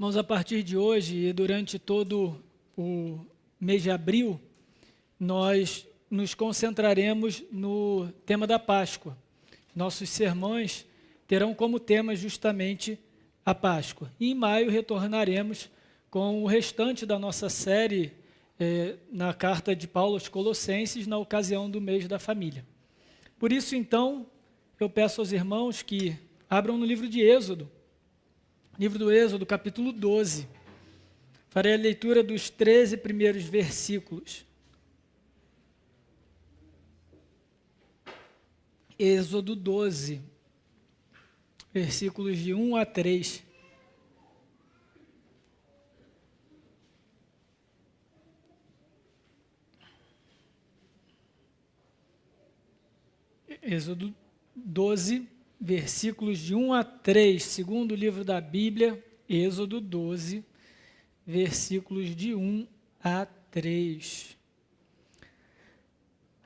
Irmãos, a partir de hoje e durante todo o mês de abril, nós nos concentraremos no tema da Páscoa. Nossos sermões terão como tema justamente a Páscoa. E em maio retornaremos com o restante da nossa série na carta de Paulo aos Colossenses, na ocasião do mês da família. Por isso, então, eu peço aos irmãos que abram no livro de Êxodo, livro do Êxodo, capítulo 12. Farei a leitura dos 13 primeiros versículos. Êxodo 12, versículos de 1 a 3. Êxodo 12, versículos de 1 a 3, segundo o livro da Bíblia, Êxodo 12, versículos de 1 a 3.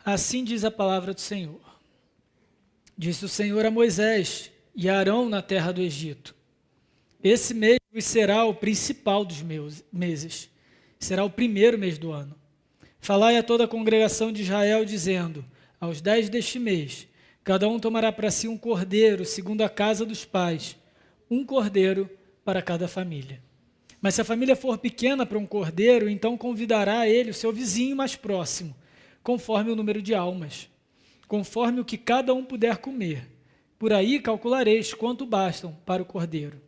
Assim diz a palavra do Senhor. Disse o Senhor a Moisés e a Arão na terra do Egito: esse mês será o principal dos meus meses, será o primeiro mês do ano. Falai a toda a congregação de Israel, dizendo: aos 10 deste mês, cada um tomará para si um cordeiro, segundo a casa dos pais, um cordeiro para cada família. Mas se a família for pequena para um cordeiro, então convidará ele o seu vizinho mais próximo, conforme o número de almas, conforme o que cada um puder comer. Por aí calculareis quanto bastam para o cordeiro.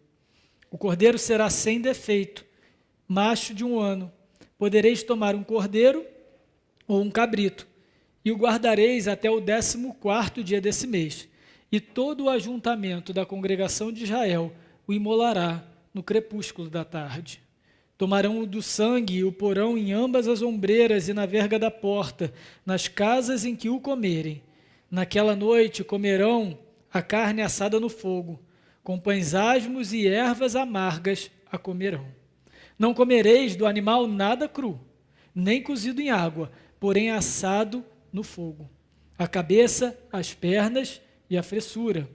O cordeiro será sem defeito, macho de 1 ano. Podereis tomar um cordeiro ou um cabrito, e o guardareis até o 14º dia desse mês, e todo o ajuntamento da congregação de Israel o imolará no crepúsculo da tarde. Tomarão do sangue e o porão em ambas as ombreiras e na verga da porta, nas casas em que o comerem. Naquela noite comerão a carne assada no fogo, com pães asmos e ervas amargas a comerão. Não comereis do animal nada cru, nem cozido em água, porém assado no fogo, a cabeça, as pernas e a fressura.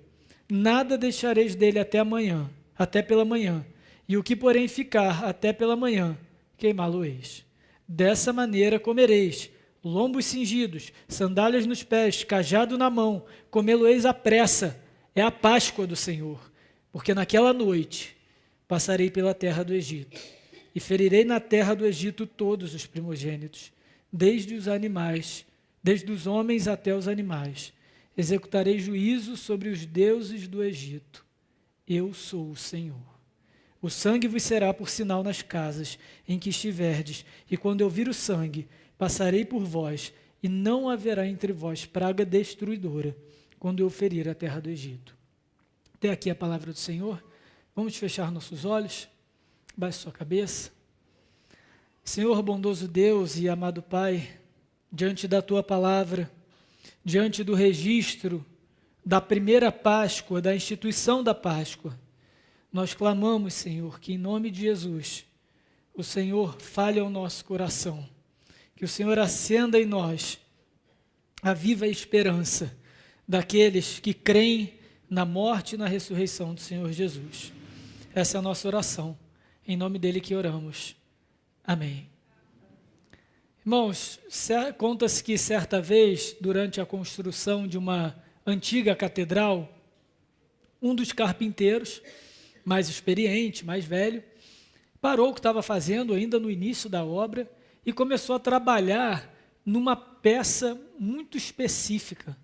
Nada deixareis dele até pela manhã, e o que porém ficar até pela manhã, queimá-lo-eis. Dessa maneira comereis lombos cingidos, sandálias nos pés, cajado na mão, comê-lo-eis à pressa. É a Páscoa do Senhor, porque naquela noite passarei pela terra do Egito, e ferirei na terra do Egito todos os primogênitos, desde os homens até os animais. Executarei juízo sobre os deuses do Egito. Eu sou o Senhor. O sangue vos será por sinal nas casas em que estiverdes, e quando eu vir o sangue, passarei por vós, e não haverá entre vós praga destruidora, quando eu ferir a terra do Egito. Até aqui a palavra do Senhor. Vamos fechar nossos olhos, baixe sua cabeça. Senhor bondoso Deus e amado Pai, diante da Tua palavra, diante do registro da primeira Páscoa, da instituição da Páscoa, nós clamamos, Senhor, que em nome de Jesus, o Senhor fale ao nosso coração, que o Senhor acenda em nós a viva esperança daqueles que creem na morte e na ressurreição do Senhor Jesus. Essa é a nossa oração, em nome dele que oramos. Amém. Irmãos, conta-se que certa vez, durante a construção de uma antiga catedral, um dos carpinteiros, mais experiente, mais velho, parou o que estava fazendo ainda no início da obra e começou a trabalhar numa peça muito específica,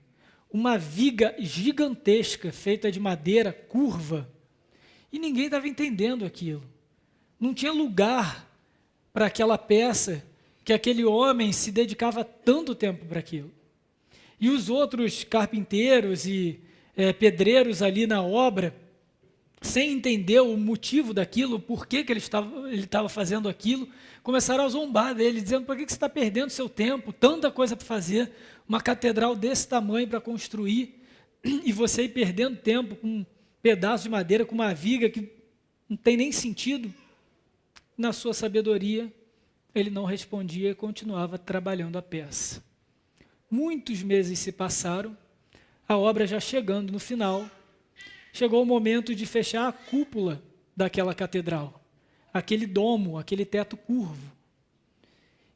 uma viga gigantesca, feita de madeira curva, e ninguém estava entendendo aquilo. Não tinha lugar para aquela peça, que aquele homem se dedicava tanto tempo para aquilo. E os outros carpinteiros e pedreiros ali na obra, sem entender o motivo daquilo, por que ele estava fazendo aquilo, começaram a zombar dele, dizendo: por que você está perdendo seu tempo, tanta coisa para fazer, uma catedral desse tamanho para construir, e você ir perdendo tempo com um pedaço de madeira, com uma viga que não tem nem sentido. Na sua sabedoria, ele não respondia e continuava trabalhando a peça. Muitos meses se passaram, a obra já chegando no final, chegou o momento de fechar a cúpula daquela catedral. aquele domo, aquele teto curvo.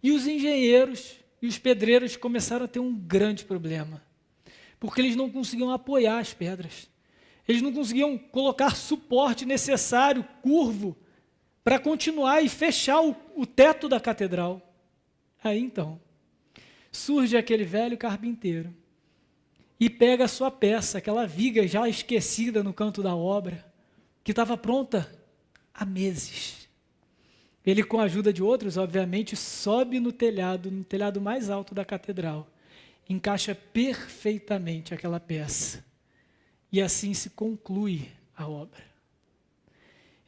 E os engenheiros e os pedreiros começaram a ter um grande problema, porque eles não conseguiam apoiar as pedras. Eles não conseguiam colocar suporte necessário, curvo, para continuar e fechar o teto da catedral. Aí então, surge aquele velho carpinteiro e pega a sua peça, aquela viga já esquecida no canto da obra, que estava pronta há meses. Ele, com a ajuda de outros, obviamente, sobe no telhado mais alto da catedral, encaixa perfeitamente aquela peça. E assim se conclui a obra.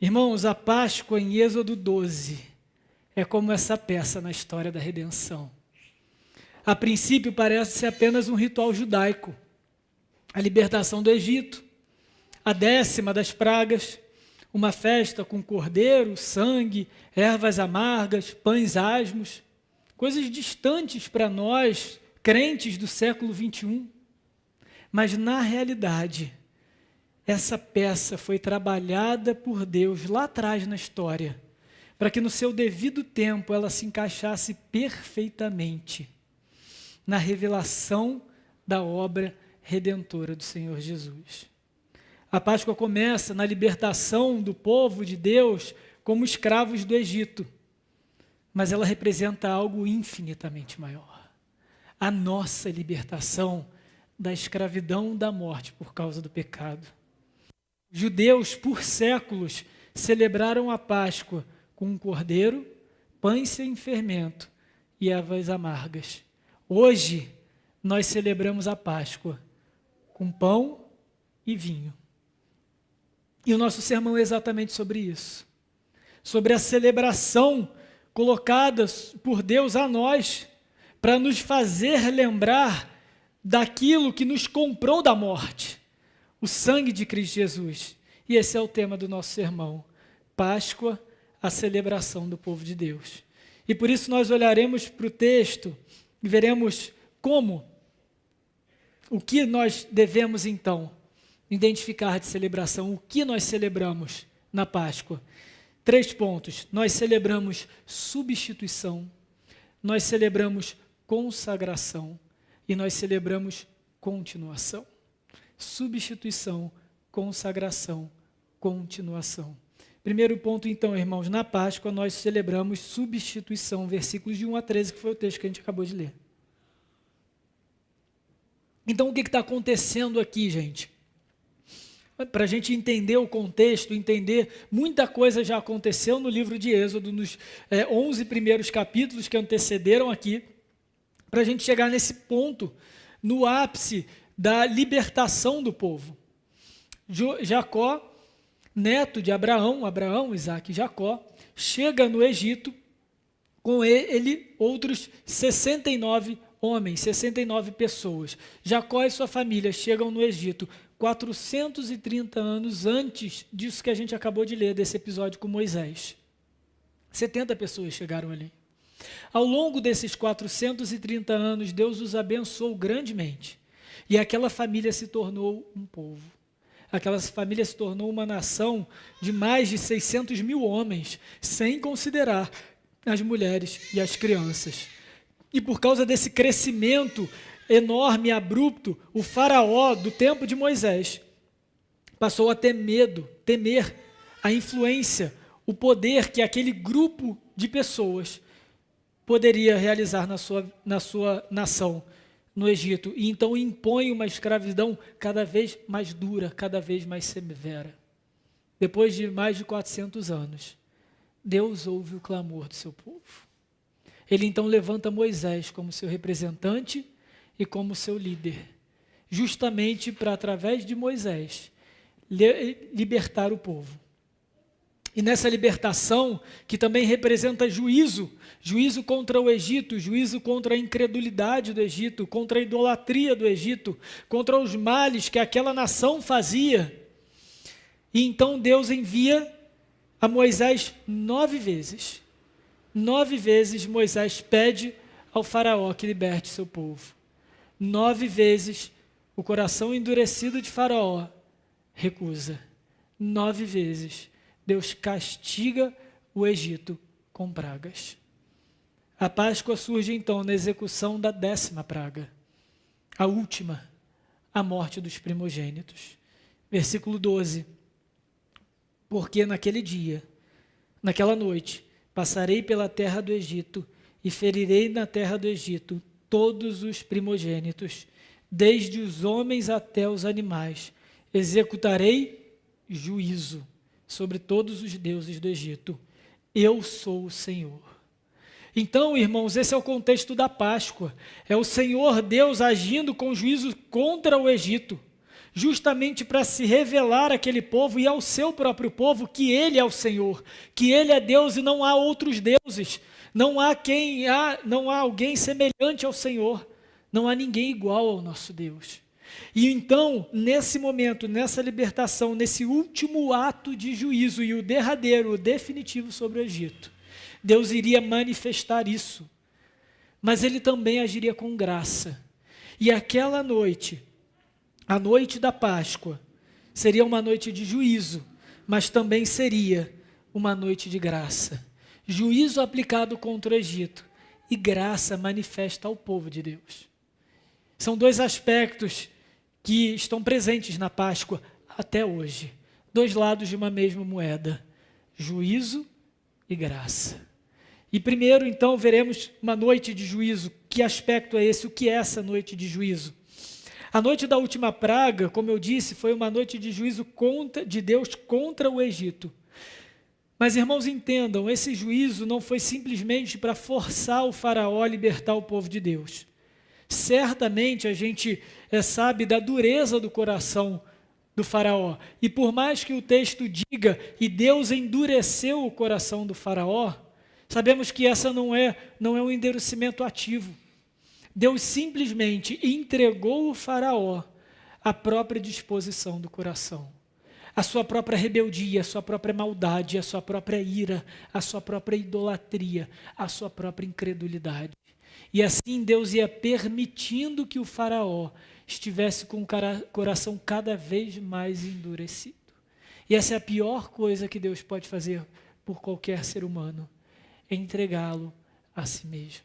Irmãos, a Páscoa em Êxodo 12 é como essa peça na história da redenção. A princípio parece ser apenas um ritual judaico. A libertação do Egito, a 10ª das pragas, uma festa com cordeiro, sangue, ervas amargas, pães asmos, coisas distantes para nós, crentes do século 21. Mas, na realidade, essa peça foi trabalhada por Deus lá atrás na história, para que no seu devido tempo ela se encaixasse perfeitamente na revelação da obra redentora do Senhor Jesus. A Páscoa começa na libertação do povo de Deus como escravos do Egito, mas ela representa algo infinitamente maior. A nossa libertação da escravidão da morte por causa do pecado. Judeus, por séculos, celebraram a Páscoa com um cordeiro, pães sem fermento e ervas amargas. Hoje, nós celebramos a Páscoa com pão e vinho. E o nosso sermão é exatamente sobre isso. Sobre a celebração colocada por Deus a nós, para nos fazer lembrar daquilo que nos comprou da morte, o sangue de Cristo Jesus. E esse é o tema do nosso sermão. Páscoa, a celebração do povo de Deus. E por isso nós olharemos para o texto e veremos o que nós devemos então identificar de celebração, o que nós celebramos na Páscoa. 3 pontos. Nós celebramos substituição, nós celebramos consagração e nós celebramos continuação. Substituição, consagração, continuação. Primeiro ponto, então, irmãos, na Páscoa nós celebramos substituição, versículos de 1 a 13, que foi o texto que a gente acabou de ler. Então, o que está acontecendo aqui, gente? Para a gente entender o contexto, entender, muita coisa já aconteceu no livro de Êxodo, nos 11 primeiros capítulos que antecederam aqui, para a gente chegar nesse ponto, no ápice da libertação do povo. Jacó, neto de Abraão, Isaac e Jacó, chega no Egito, com ele outros 69 homens, 69 pessoas. Jacó e sua família chegam no Egito 430 anos antes disso que a gente acabou de ler, desse episódio com Moisés. 70 pessoas chegaram ali. Ao longo desses 430 anos, Deus os abençoou grandemente. E aquela família se tornou um povo. Aquela família se tornou uma nação de mais de 600 mil homens, sem considerar as mulheres e as crianças. E por causa desse crescimento enorme e abrupto, o faraó do tempo de Moisés passou a ter medo, temer a influência, o poder que aquele grupo de pessoas poderia realizar na sua nação, no Egito. E então impõe uma escravidão cada vez mais dura, cada vez mais severa. Depois de mais de 400 anos, Deus ouve o clamor do seu povo. Ele então levanta Moisés como seu representante e como seu líder, justamente para, através de Moisés, libertar o povo. E nessa libertação, que também representa juízo contra o Egito, juízo contra a incredulidade do Egito, contra a idolatria do Egito, contra os males que aquela nação fazia. E então Deus envia a Moisés 9 vezes. 9 vezes Moisés pede ao faraó que liberte seu povo. 9 vezes o coração endurecido de faraó recusa. 9 vezes Deus castiga o Egito com pragas. A Páscoa surge então na execução da 10ª praga, a última, a morte dos primogênitos. Versículo 12. Porque naquele dia, naquela noite, passarei pela terra do Egito e ferirei na terra do Egito todos os primogênitos, desde os homens até os animais. Executarei juízo sobre todos os deuses do Egito. Eu sou o Senhor. Então, irmãos, esse é o contexto da Páscoa. É o Senhor Deus agindo com juízo contra o Egito, justamente para se revelar àquele povo e ao seu próprio povo que Ele é o Senhor, que Ele é Deus e não há outros deuses, não há alguém semelhante ao Senhor, não há ninguém igual ao nosso Deus. E então, nesse momento, nessa libertação, nesse último ato de juízo e o derradeiro, o definitivo sobre o Egito, Deus iria manifestar isso, mas Ele também agiria com graça. E aquela noite, a noite da Páscoa, seria uma noite de juízo, mas também seria uma noite de graça. Juízo aplicado contra o Egito e graça manifesta ao povo de Deus. São dois aspectos que estão presentes na Páscoa até hoje. Dois lados de uma mesma moeda, juízo e graça. E primeiro, então, veremos uma noite de juízo. Que aspecto é esse? O que é essa noite de juízo? A noite da última praga, como eu disse, foi uma noite de juízo de Deus contra o Egito. Mas, irmãos, entendam, esse juízo não foi simplesmente para forçar o faraó a libertar o povo de Deus. Certamente a gente sabe da dureza do coração do faraó. E por mais que o texto diga, e Deus endureceu o coração do faraó, sabemos que essa não é um endurecimento ativo. Deus simplesmente entregou o faraó à própria disposição do coração, à sua própria rebeldia, à sua própria maldade, à sua própria ira, à sua própria idolatria, à sua própria incredulidade. E assim Deus ia permitindo que o faraó estivesse com o coração cada vez mais endurecido. E essa é a pior coisa que Deus pode fazer por qualquer ser humano, é entregá-lo a si mesmo.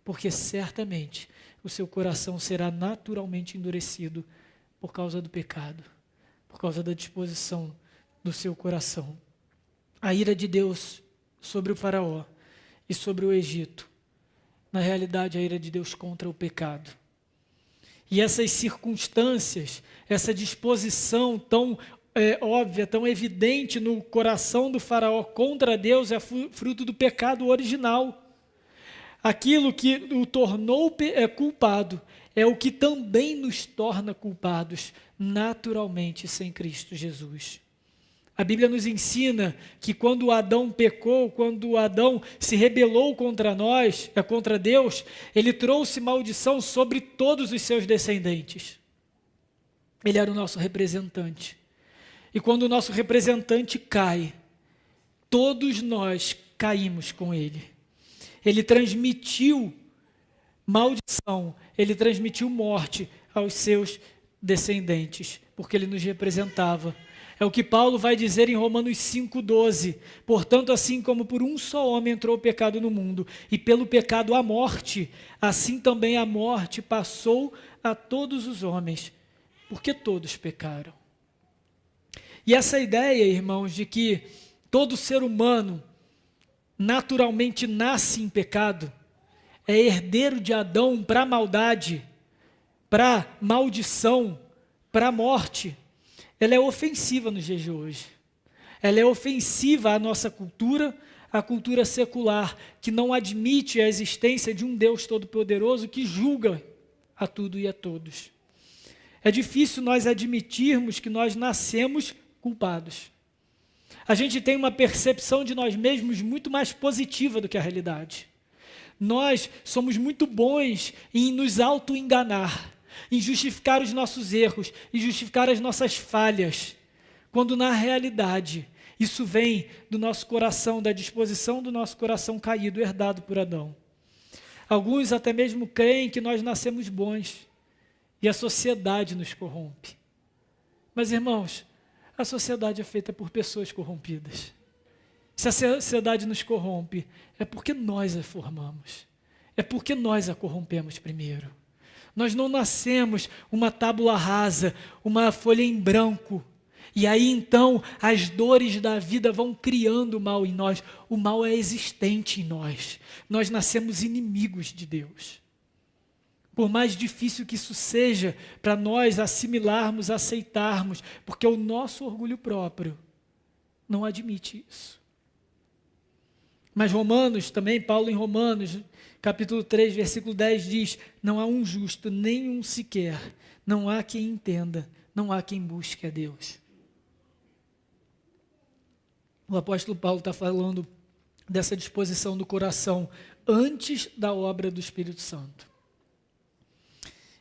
Porque certamente o seu coração será naturalmente endurecido por causa do pecado, por causa da disposição do seu coração. A ira de Deus sobre o faraó e sobre o Egito, na realidade a ira de Deus contra o pecado. E essas circunstâncias, essa disposição tão óbvia, tão evidente no coração do faraó contra Deus é fruto do pecado original. Aquilo que o tornou culpado é o que também nos torna culpados naturalmente sem Cristo Jesus. A Bíblia nos ensina que quando Adão pecou, quando Adão se rebelou contra Deus, ele trouxe maldição sobre todos os seus descendentes. Ele era o nosso representante. E quando o nosso representante cai, todos nós caímos com ele. Ele transmitiu maldição, ele transmitiu morte aos seus descendentes, porque ele nos representava. É o que Paulo vai dizer em Romanos 5,12. Portanto, assim como por um só homem entrou o pecado no mundo, e pelo pecado a morte, assim também a morte passou a todos os homens, porque todos pecaram. E essa ideia, irmãos, de que todo ser humano naturalmente nasce em pecado, é herdeiro de Adão para a maldade, para maldição, para a morte, ela é ofensiva nos dias de hoje. Ela é ofensiva à nossa cultura, à cultura secular, que não admite a existência de um Deus todo-poderoso que julga a tudo e a todos. É difícil nós admitirmos que nós nascemos culpados. A gente tem uma percepção de nós mesmos muito mais positiva do que a realidade. Nós somos muito bons em nos auto-enganar, em justificar os nossos erros, em justificar as nossas falhas, quando na realidade isso vem do nosso coração, da disposição do nosso coração caído, herdado por Adão. Alguns até mesmo creem que nós nascemos bons e a sociedade nos corrompe. Mas, irmãos, a sociedade é feita por pessoas corrompidas. Se a sociedade nos corrompe, é porque nós a formamos. É porque nós a corrompemos primeiro. Nós não nascemos uma tábula rasa, uma folha em branco. E aí então as dores da vida vão criando o mal em nós. O mal é existente em nós. Nós nascemos inimigos de Deus. Por mais difícil que isso seja para nós assimilarmos, aceitarmos, porque o nosso orgulho próprio não admite isso. Mas Romanos também, Paulo em Romanos, capítulo 3, versículo 10 diz: não há um justo, nenhum sequer, não há quem entenda, não há quem busque a Deus. O apóstolo Paulo está falando dessa disposição do coração antes da obra do Espírito Santo.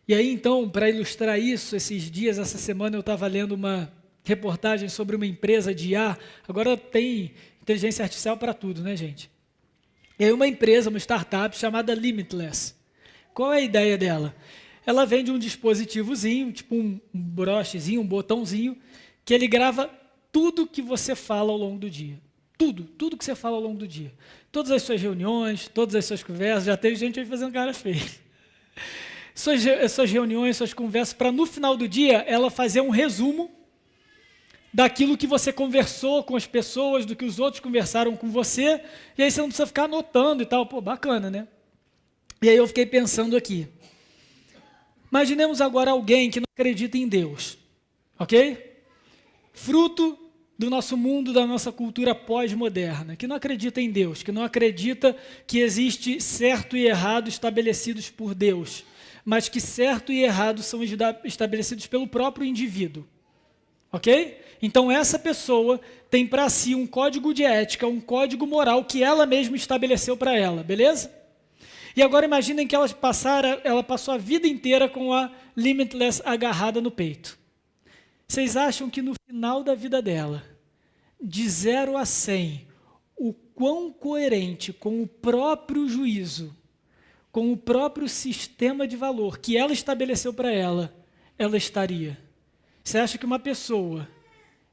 E aí então, para ilustrar isso, esses dias, essa semana eu estava lendo uma reportagem sobre uma empresa de IA. Agora tem inteligência artificial para tudo, né, gente? E aí uma empresa, uma startup chamada Limitless. Qual é a ideia dela? Ela vende um dispositivozinho, tipo um brochezinho, um botãozinho, que ele grava tudo que você fala ao longo do dia. Tudo que você fala ao longo do dia. Todas as suas reuniões, todas as suas conversas. Já teve gente aí fazendo cara feia. Suas reuniões, suas conversas, para no final do dia ela fazer um resumo daquilo que você conversou com as pessoas, do que os outros conversaram com você, e aí você não precisa ficar anotando e tal. Pô, bacana, né? E aí eu fiquei pensando aqui. Imaginemos agora alguém que não acredita em Deus, ok? Fruto do nosso mundo, da nossa cultura pós-moderna, que não acredita em Deus, que não acredita que existe certo e errado estabelecidos por Deus, mas que certo e errado são estabelecidos pelo próprio indivíduo. Ok? Então essa pessoa tem para si um código de ética, um código moral que ela mesma estabeleceu para ela, beleza? E agora imaginem que ela passou a vida inteira com a Limitless agarrada no peito. Vocês acham que no final da vida dela, de 0 a 100, o quão coerente com o próprio juízo, com o próprio sistema de valor que ela estabeleceu para ela estaria? Você acha que uma pessoa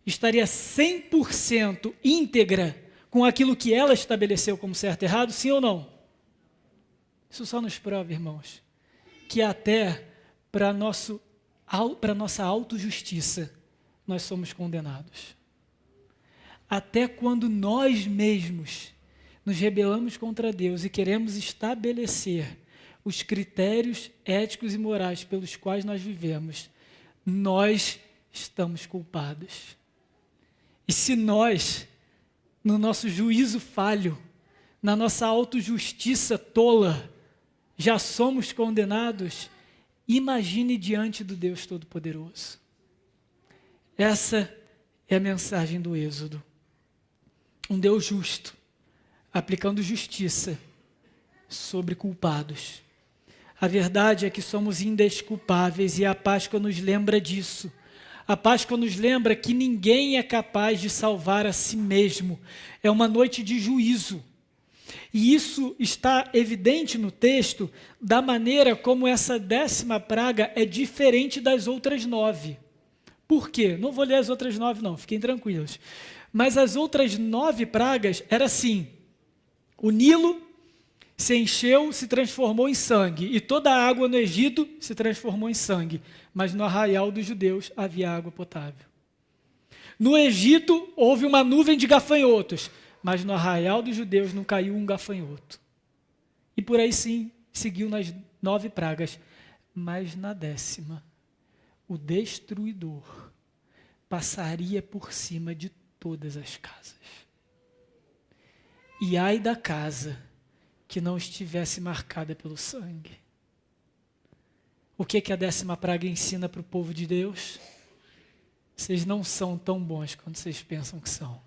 estaria 100% íntegra com aquilo que ela estabeleceu como certo e errado, sim ou não? Isso só nos prova, irmãos, que até para nossa autojustiça nós somos condenados. Até quando nós mesmos nos rebelamos contra Deus e queremos estabelecer os critérios éticos e morais pelos quais nós vivemos, nós estamos culpados. E se nós, no nosso juízo falho, na nossa autojustiça tola, já somos condenados, imagine diante do Deus Todo-Poderoso. Essa é a mensagem do Êxodo. Um Deus justo, aplicando justiça sobre culpados. A verdade é que somos indesculpáveis e a Páscoa nos lembra disso. A Páscoa nos lembra que ninguém é capaz de salvar a si mesmo. É uma noite de juízo. E isso está evidente no texto da maneira como essa 10ª praga é diferente das outras 9. Por quê? Não vou ler as outras 9 não, fiquem tranquilos. Mas as outras 9 pragas era assim: o Nilo se encheu, se transformou em sangue, e toda a água no Egito se transformou em sangue, mas no arraial dos judeus havia água potável. No Egito houve uma nuvem de gafanhotos, mas no arraial dos judeus não caiu um gafanhoto. E por aí sim, seguiu nas 9 pragas, mas na 10ª, o destruidor passaria por cima de todas as casas. E ai da casa que não estivesse marcada pelo sangue. O que a 10ª praga ensina para o povo de Deus? Vocês não são tão bons quanto vocês pensam que são.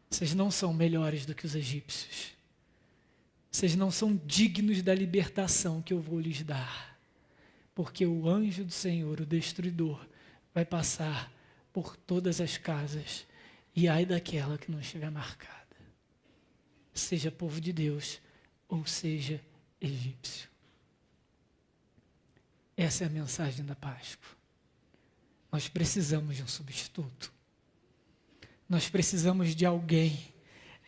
Vocês não são melhores do que os egípcios. Vocês não são dignos da libertação que eu vou lhes dar. Porque o anjo do Senhor, o destruidor, vai passar por todas as casas. E ai daquela que não estiver marcada. Seja povo de Deus, ou seja egípcio. Essa é a mensagem da Páscoa. Nós precisamos de um substituto. Nós precisamos de alguém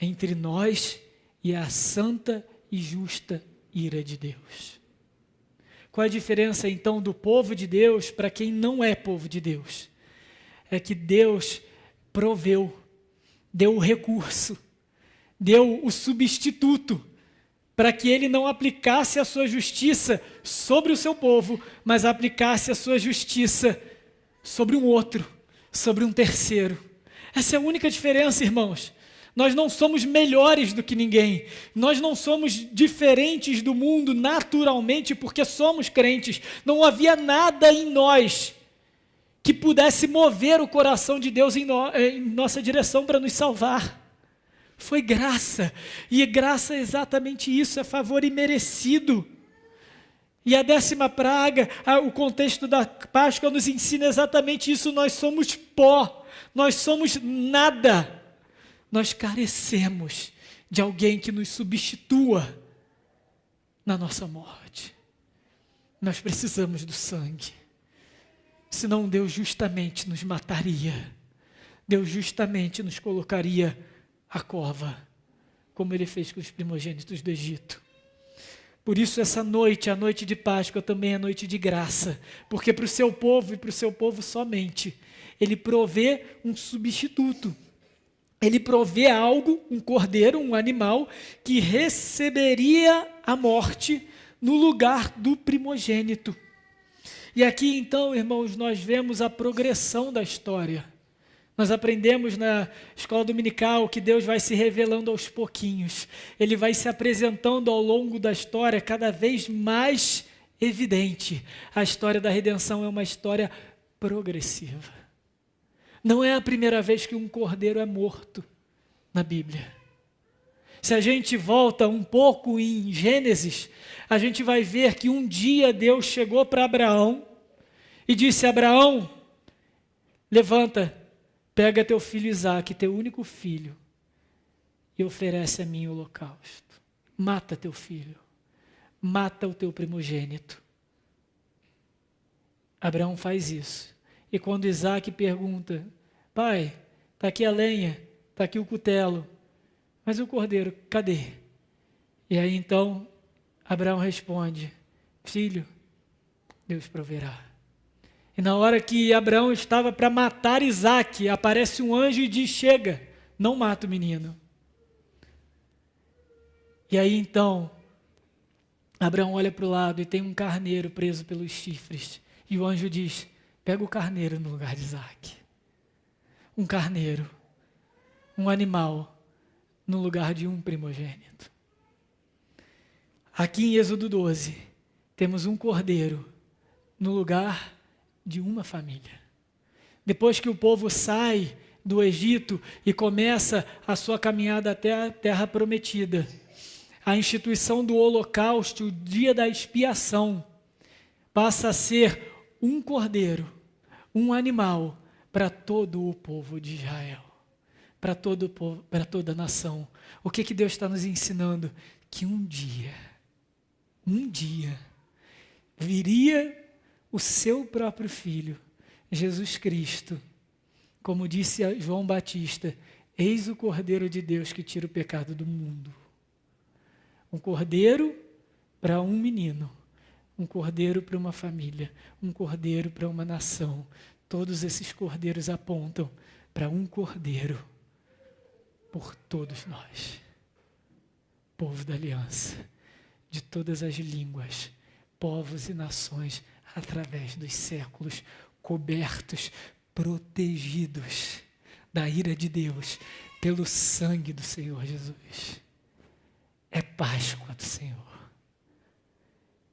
entre nós e a santa e justa ira de Deus. Qual a diferença então do povo de Deus para quem não é povo de Deus? É que Deus proveu, deu o recurso, deu o substituto para que ele não aplicasse a sua justiça sobre o seu povo, mas aplicasse a sua justiça sobre um outro, sobre um terceiro. Essa é a única diferença, irmãos. Nós não somos melhores do que ninguém, nós não somos diferentes do mundo naturalmente porque somos crentes. Não havia nada em nós que pudesse mover o coração de Deus em nossa direção para nos salvar. Foi graça, e graça é exatamente isso, é favor imerecido. E a 10ª praga, o contexto da Páscoa nos ensina exatamente isso. Nós somos pó, nós somos nada. Nós carecemos de alguém que nos substitua na nossa morte. Nós precisamos do sangue. Senão Deus justamente nos mataria. Deus justamente nos colocaria à cova, como Ele fez com os primogênitos do Egito. Por isso essa noite, a noite de Páscoa, também é noite de graça. Porque para o seu povo e para o seu povo somente, Ele provê um substituto. Ele provê algo, um cordeiro, um animal, que receberia a morte no lugar do primogênito. E aqui então, irmãos, nós vemos a progressão da história. Nós aprendemos na escola dominical que Deus vai se revelando aos pouquinhos. Ele vai se apresentando ao longo da história cada vez mais evidente. A história da redenção é uma história progressiva. Não é a primeira vez que um cordeiro é morto na Bíblia. Se a gente volta um pouco em Gênesis, a gente vai ver que um dia Deus chegou para Abraão e disse: Abraão, levanta, pega teu filho Isaque, teu único filho, e oferece a mim o holocausto. Mata teu filho, mata o teu primogênito. Abraão faz isso. E quando Isaque pergunta: pai, está aqui a lenha, está aqui o cutelo, mas o cordeiro, cadê? E aí então Abraão responde: filho, Deus proverá. E na hora que Abraão estava para matar Isaque, aparece um anjo e diz: chega, não mata o menino. E aí então Abraão olha para o lado e tem um carneiro preso pelos chifres. E o anjo diz: pega o carneiro no lugar de Isaque. Um carneiro, um animal, no lugar de um primogênito. Aqui em Êxodo 12, temos um cordeiro no lugar de uma família. Depois que o povo sai do Egito e começa a sua caminhada até a terra prometida, a instituição do holocausto, o dia da expiação, passa a ser um cordeiro, um animal para todo o povo de Israel, para todo o povo, para toda a nação. O que Deus está nos ensinando? Que um dia, viria o seu próprio Filho, Jesus Cristo, como disse a João Batista: eis o Cordeiro de Deus que tira o pecado do mundo. Um cordeiro para um menino, um cordeiro para uma família, um cordeiro para uma nação. Todos esses cordeiros apontam para um cordeiro por todos nós. Povo da aliança, de todas as línguas, povos e nações, através dos séculos, cobertos, protegidos da ira de Deus pelo sangue do Senhor Jesus. É Páscoa do Senhor.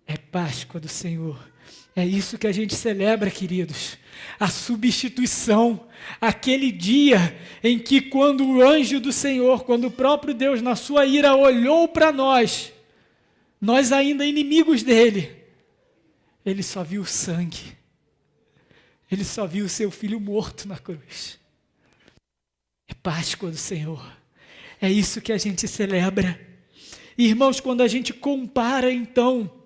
É Páscoa do Senhor. É isso que a gente celebra, queridos. A substituição. Aquele dia em que quando o anjo do Senhor, quando o próprio Deus na sua ira olhou para nós ainda inimigos dele, ele só viu o sangue. Ele só viu o seu filho morto na cruz. É Páscoa do Senhor. É isso que a gente celebra. E, irmãos, quando a gente compara então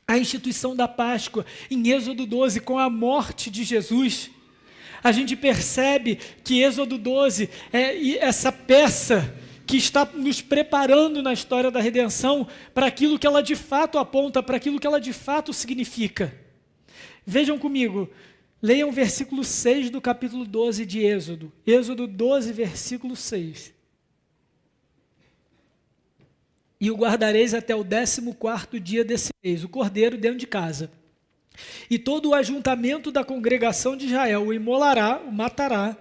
a instituição da Páscoa em Êxodo 12 com a morte de Jesus, a gente percebe que Êxodo 12 é essa peça que está nos preparando na história da redenção para aquilo que ela de fato aponta, para aquilo que ela de fato significa. Vejam comigo, leiam o versículo 6 do capítulo 12 de Êxodo. Êxodo 12, versículo 6. E o guardareis até o 14º dia desse mês, o cordeiro dentro de casa. E todo o ajuntamento da congregação de Israel o imolará, o matará,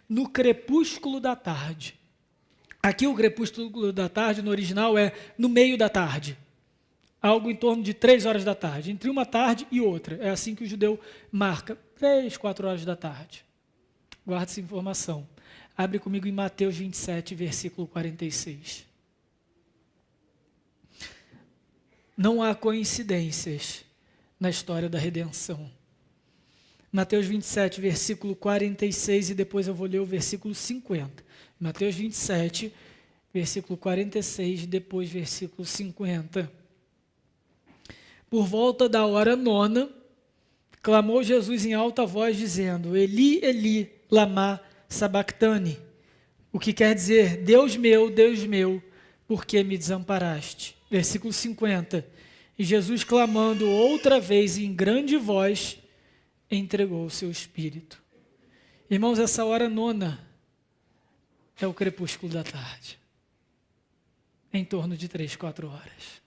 no crepúsculo da tarde. Aqui o crepúsculo da tarde, no original, é no meio da tarde. Algo em torno de 3 horas da tarde, entre uma tarde e outra. É assim que o judeu marca, 3, 4 horas da tarde. Guarde essa informação. Abre comigo em Mateus 27, versículo 46. Não há coincidências na história da redenção. Mateus 27, versículo 46, e depois eu vou ler o versículo 50. Mateus 27, versículo 46, depois versículo 50. Por volta da hora 9, clamou Jesus em alta voz, dizendo: Eli, Eli, lama sabactani. O que quer dizer: Deus meu, por que me desamparaste? Versículo 50. E Jesus, clamando outra vez em grande voz, entregou o seu espírito. Irmãos, essa hora 9 é o crepúsculo da tarde. Em torno de 3, 4 horas.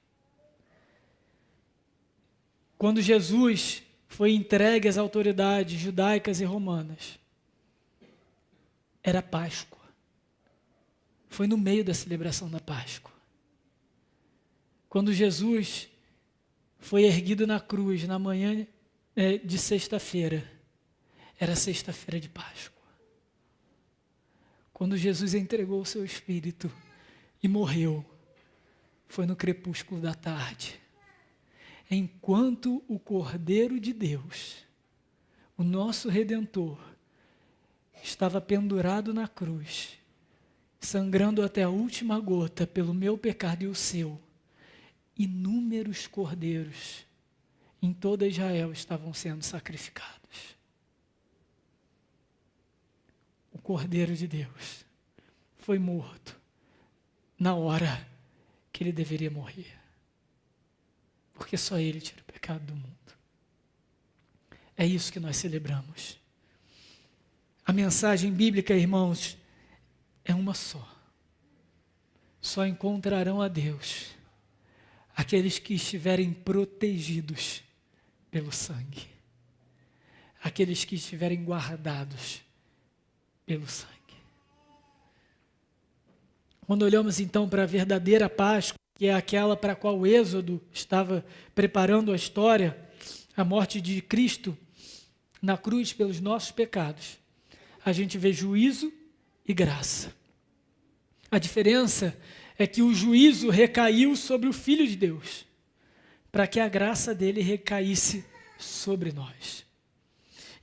Quando Jesus foi entregue às autoridades judaicas e romanas, era Páscoa. Foi no meio da celebração da Páscoa. Quando Jesus foi erguido na cruz na manhã de sexta-feira, era sexta-feira de Páscoa. Quando Jesus entregou o seu espírito e morreu, foi no crepúsculo da tarde. Enquanto o Cordeiro de Deus, o nosso Redentor, estava pendurado na cruz, sangrando até a última gota pelo meu pecado e o seu, inúmeros cordeiros em toda Israel estavam sendo sacrificados. O Cordeiro de Deus foi morto na hora que ele deveria morrer, porque só ele tira o pecado do mundo. É isso que nós celebramos. A mensagem bíblica, irmãos, é uma só. Só encontrarão a Deus aqueles que estiverem protegidos pelo sangue. Aqueles que estiverem guardados pelo sangue. Quando olhamos então para a verdadeira Páscoa, que é aquela para a qual o Êxodo estava preparando a história, a morte de Cristo na cruz pelos nossos pecados, a gente vê juízo e graça. A diferença é que o juízo recaiu sobre o Filho de Deus, para que a graça dele recaísse sobre nós.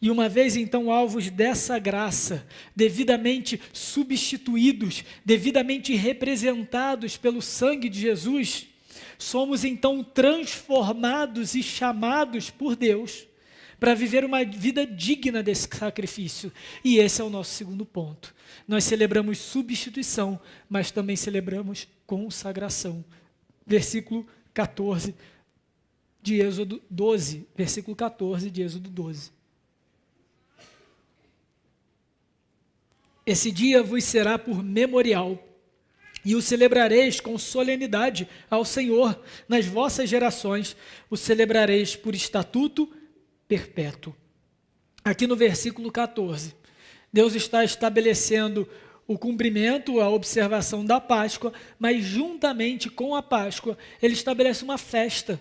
E uma vez então alvos dessa graça, devidamente substituídos, devidamente representados pelo sangue de Jesus, somos então transformados e chamados por Deus para viver uma vida digna desse sacrifício. E esse é o nosso segundo ponto. Nós celebramos substituição, mas também celebramos consagração. Versículo 14 de Êxodo 12. Versículo 14 de Êxodo 12. Esse dia vos será por memorial, e o celebrareis com solenidade ao Senhor nas vossas gerações, o celebrareis por estatuto perpétuo. Aqui no versículo 14, Deus está estabelecendo o cumprimento, a observação da Páscoa, mas juntamente com a Páscoa, ele estabelece uma festa,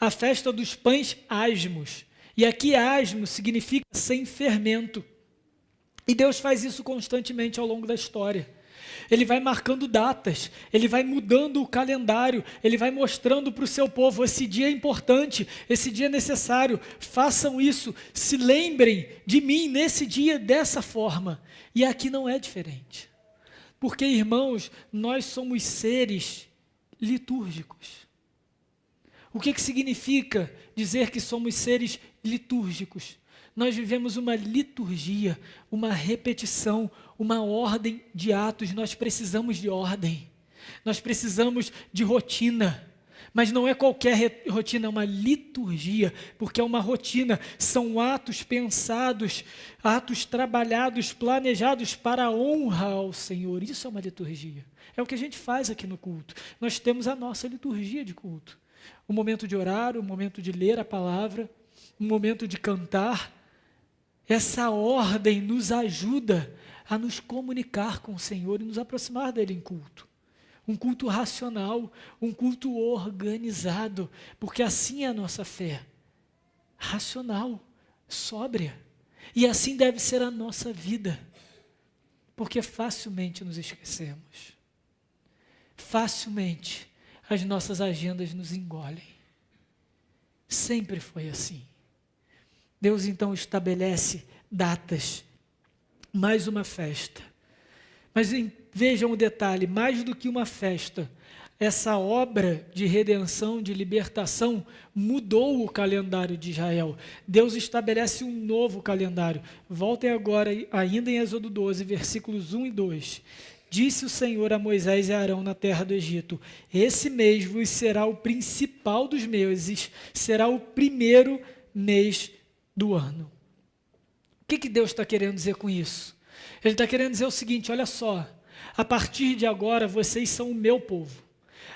a festa dos pães asmos. E aqui asmo significa sem fermento. E Deus faz isso constantemente ao longo da história. Ele vai marcando datas, ele vai mudando o calendário, ele vai mostrando para o seu povo: esse dia é importante, esse dia é necessário, façam isso, se lembrem de mim nesse dia dessa forma. E aqui não é diferente. Porque, irmãos, nós somos seres litúrgicos. O que significa dizer que somos seres litúrgicos? Nós vivemos uma liturgia, uma repetição, uma ordem de atos. Nós precisamos de ordem, nós precisamos de rotina. Mas não é qualquer rotina, é uma liturgia, porque é uma rotina, são atos pensados, atos trabalhados, planejados para a honra ao Senhor. Isso é uma liturgia. É o que a gente faz aqui no culto. Nós temos a nossa liturgia de culto. O momento de orar, o momento de ler a palavra, o momento de cantar. Essa ordem nos ajuda a nos comunicar com o Senhor e nos aproximar dele em culto. Um culto racional, um culto organizado, porque assim é a nossa fé, racional, sóbria, e assim deve ser a nossa vida, porque facilmente nos esquecemos, facilmente as nossas agendas nos engolem, sempre foi assim. Deus então estabelece datas, mais uma festa, mas vejam o detalhe, mais do que uma festa, essa obra de redenção, de libertação, mudou o calendário de Israel. Deus estabelece um novo calendário. Voltem agora, ainda em Êxodo 12, versículos 1 e 2. Disse o Senhor a Moisés e a Arão na terra do Egito: esse mês vos será o principal dos meses, será o primeiro mês do ano. O que Deus está querendo dizer com isso? Ele está querendo dizer o seguinte: olha só, a partir de agora vocês são o meu povo.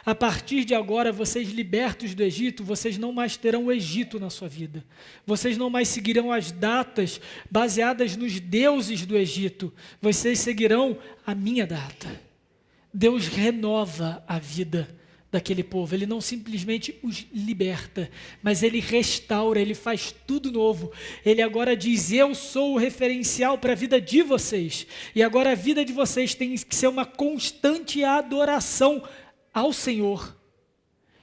A partir de agora, vocês libertos do Egito, vocês não mais terão o Egito na sua vida. Vocês não mais seguirão as datas baseadas nos deuses do Egito. Vocês seguirão a minha data. Deus renova a vida daquele povo. Ele não simplesmente os liberta, mas ele restaura, ele faz tudo novo. Ele agora diz: eu sou o referencial para a vida de vocês. E agora a vida de vocês tem que ser uma constante adoração ao Senhor.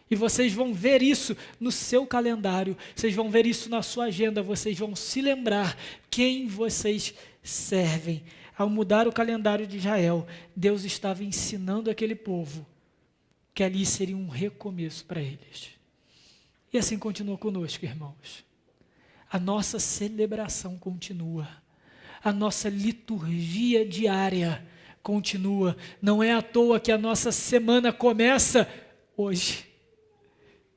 E vocês vão ver isso no seu calendário, vocês vão ver isso na sua agenda, vocês vão se lembrar quem vocês servem. Ao mudar o calendário de Israel, Deus estava ensinando aquele povo que ali seria um recomeço para eles. E assim continua conosco, irmãos. A nossa celebração continua, a nossa liturgia diária continua. Não é à toa que a nossa semana começa hoje,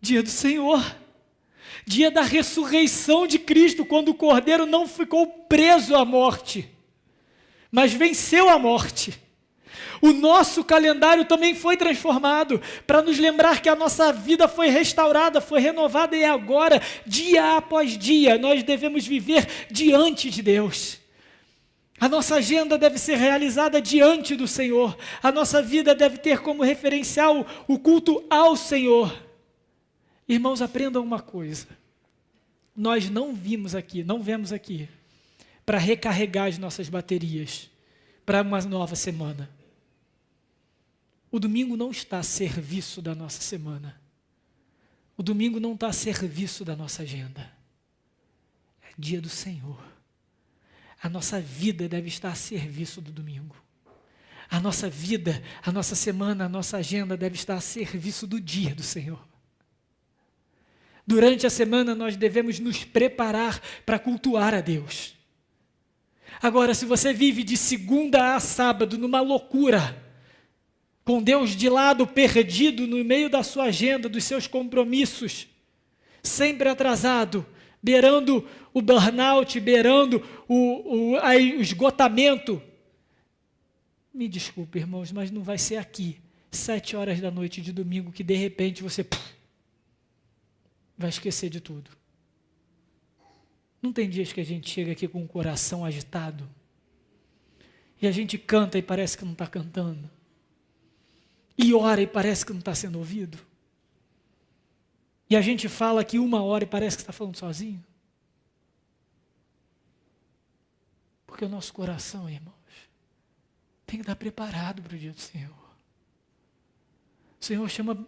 dia do Senhor, dia da ressurreição de Cristo, quando o Cordeiro não ficou preso à morte, mas venceu a morte. O nosso calendário também foi transformado para nos lembrar que a nossa vida foi restaurada, foi renovada, e agora, dia após dia, nós devemos viver diante de Deus. A nossa agenda deve ser realizada diante do Senhor. A nossa vida deve ter como referencial o culto ao Senhor. Irmãos, aprendam uma coisa. Nós não vemos aqui para recarregar as nossas baterias para uma nova semana. O domingo não está a serviço da nossa semana. O domingo não está a serviço da nossa agenda. É dia do Senhor. A nossa vida deve estar a serviço do domingo. A nossa vida, a nossa semana, a nossa agenda deve estar a serviço do dia do Senhor. Durante a semana nós devemos nos preparar para cultuar a Deus. Agora, se você vive de segunda a sábado numa loucura, com Deus de lado, perdido no meio da sua agenda, dos seus compromissos, sempre atrasado, beirando o burnout, beirando o esgotamento. Me desculpe, irmãos, mas não vai ser aqui, 7 horas da noite de domingo, que de repente você vai esquecer de tudo. Não tem dias que a gente chega aqui com o coração agitado, e a gente canta e parece que não está cantando, e ora e parece que não está sendo ouvido, e a gente fala aqui 1 hora e parece que está falando sozinho? Porque o nosso coração, irmãos, tem que estar preparado para o dia do Senhor. O Senhor chama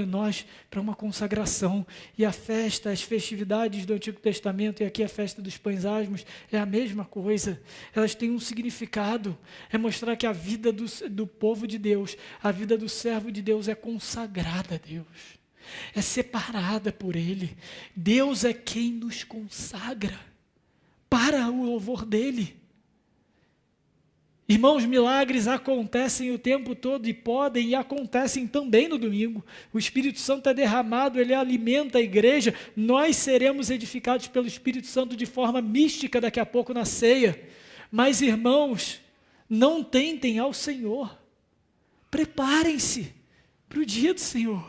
nós para uma consagração, e a festa, as festividades do Antigo Testamento, e aqui a festa dos pães asmos, é a mesma coisa. Elas têm um significado, é mostrar que a vida do povo de Deus, a vida do servo de Deus é consagrada a Deus, é separada por Ele. Deus é quem nos consagra para o louvor dele. Irmãos, milagres acontecem o tempo todo e podem e acontecem também no domingo. O Espírito Santo é derramado, ele alimenta a igreja. Nós seremos edificados pelo Espírito Santo de forma mística daqui a pouco na ceia. Mas, irmãos, não tentem ao Senhor. Preparem-se para o dia do Senhor.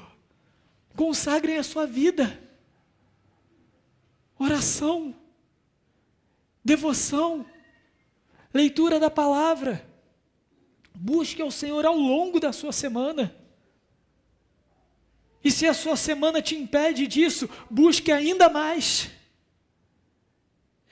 Consagrem a sua vida. Oração, devoção, leitura da palavra. Busque ao Senhor ao longo da sua semana. E se a sua semana te impede disso, busque ainda mais.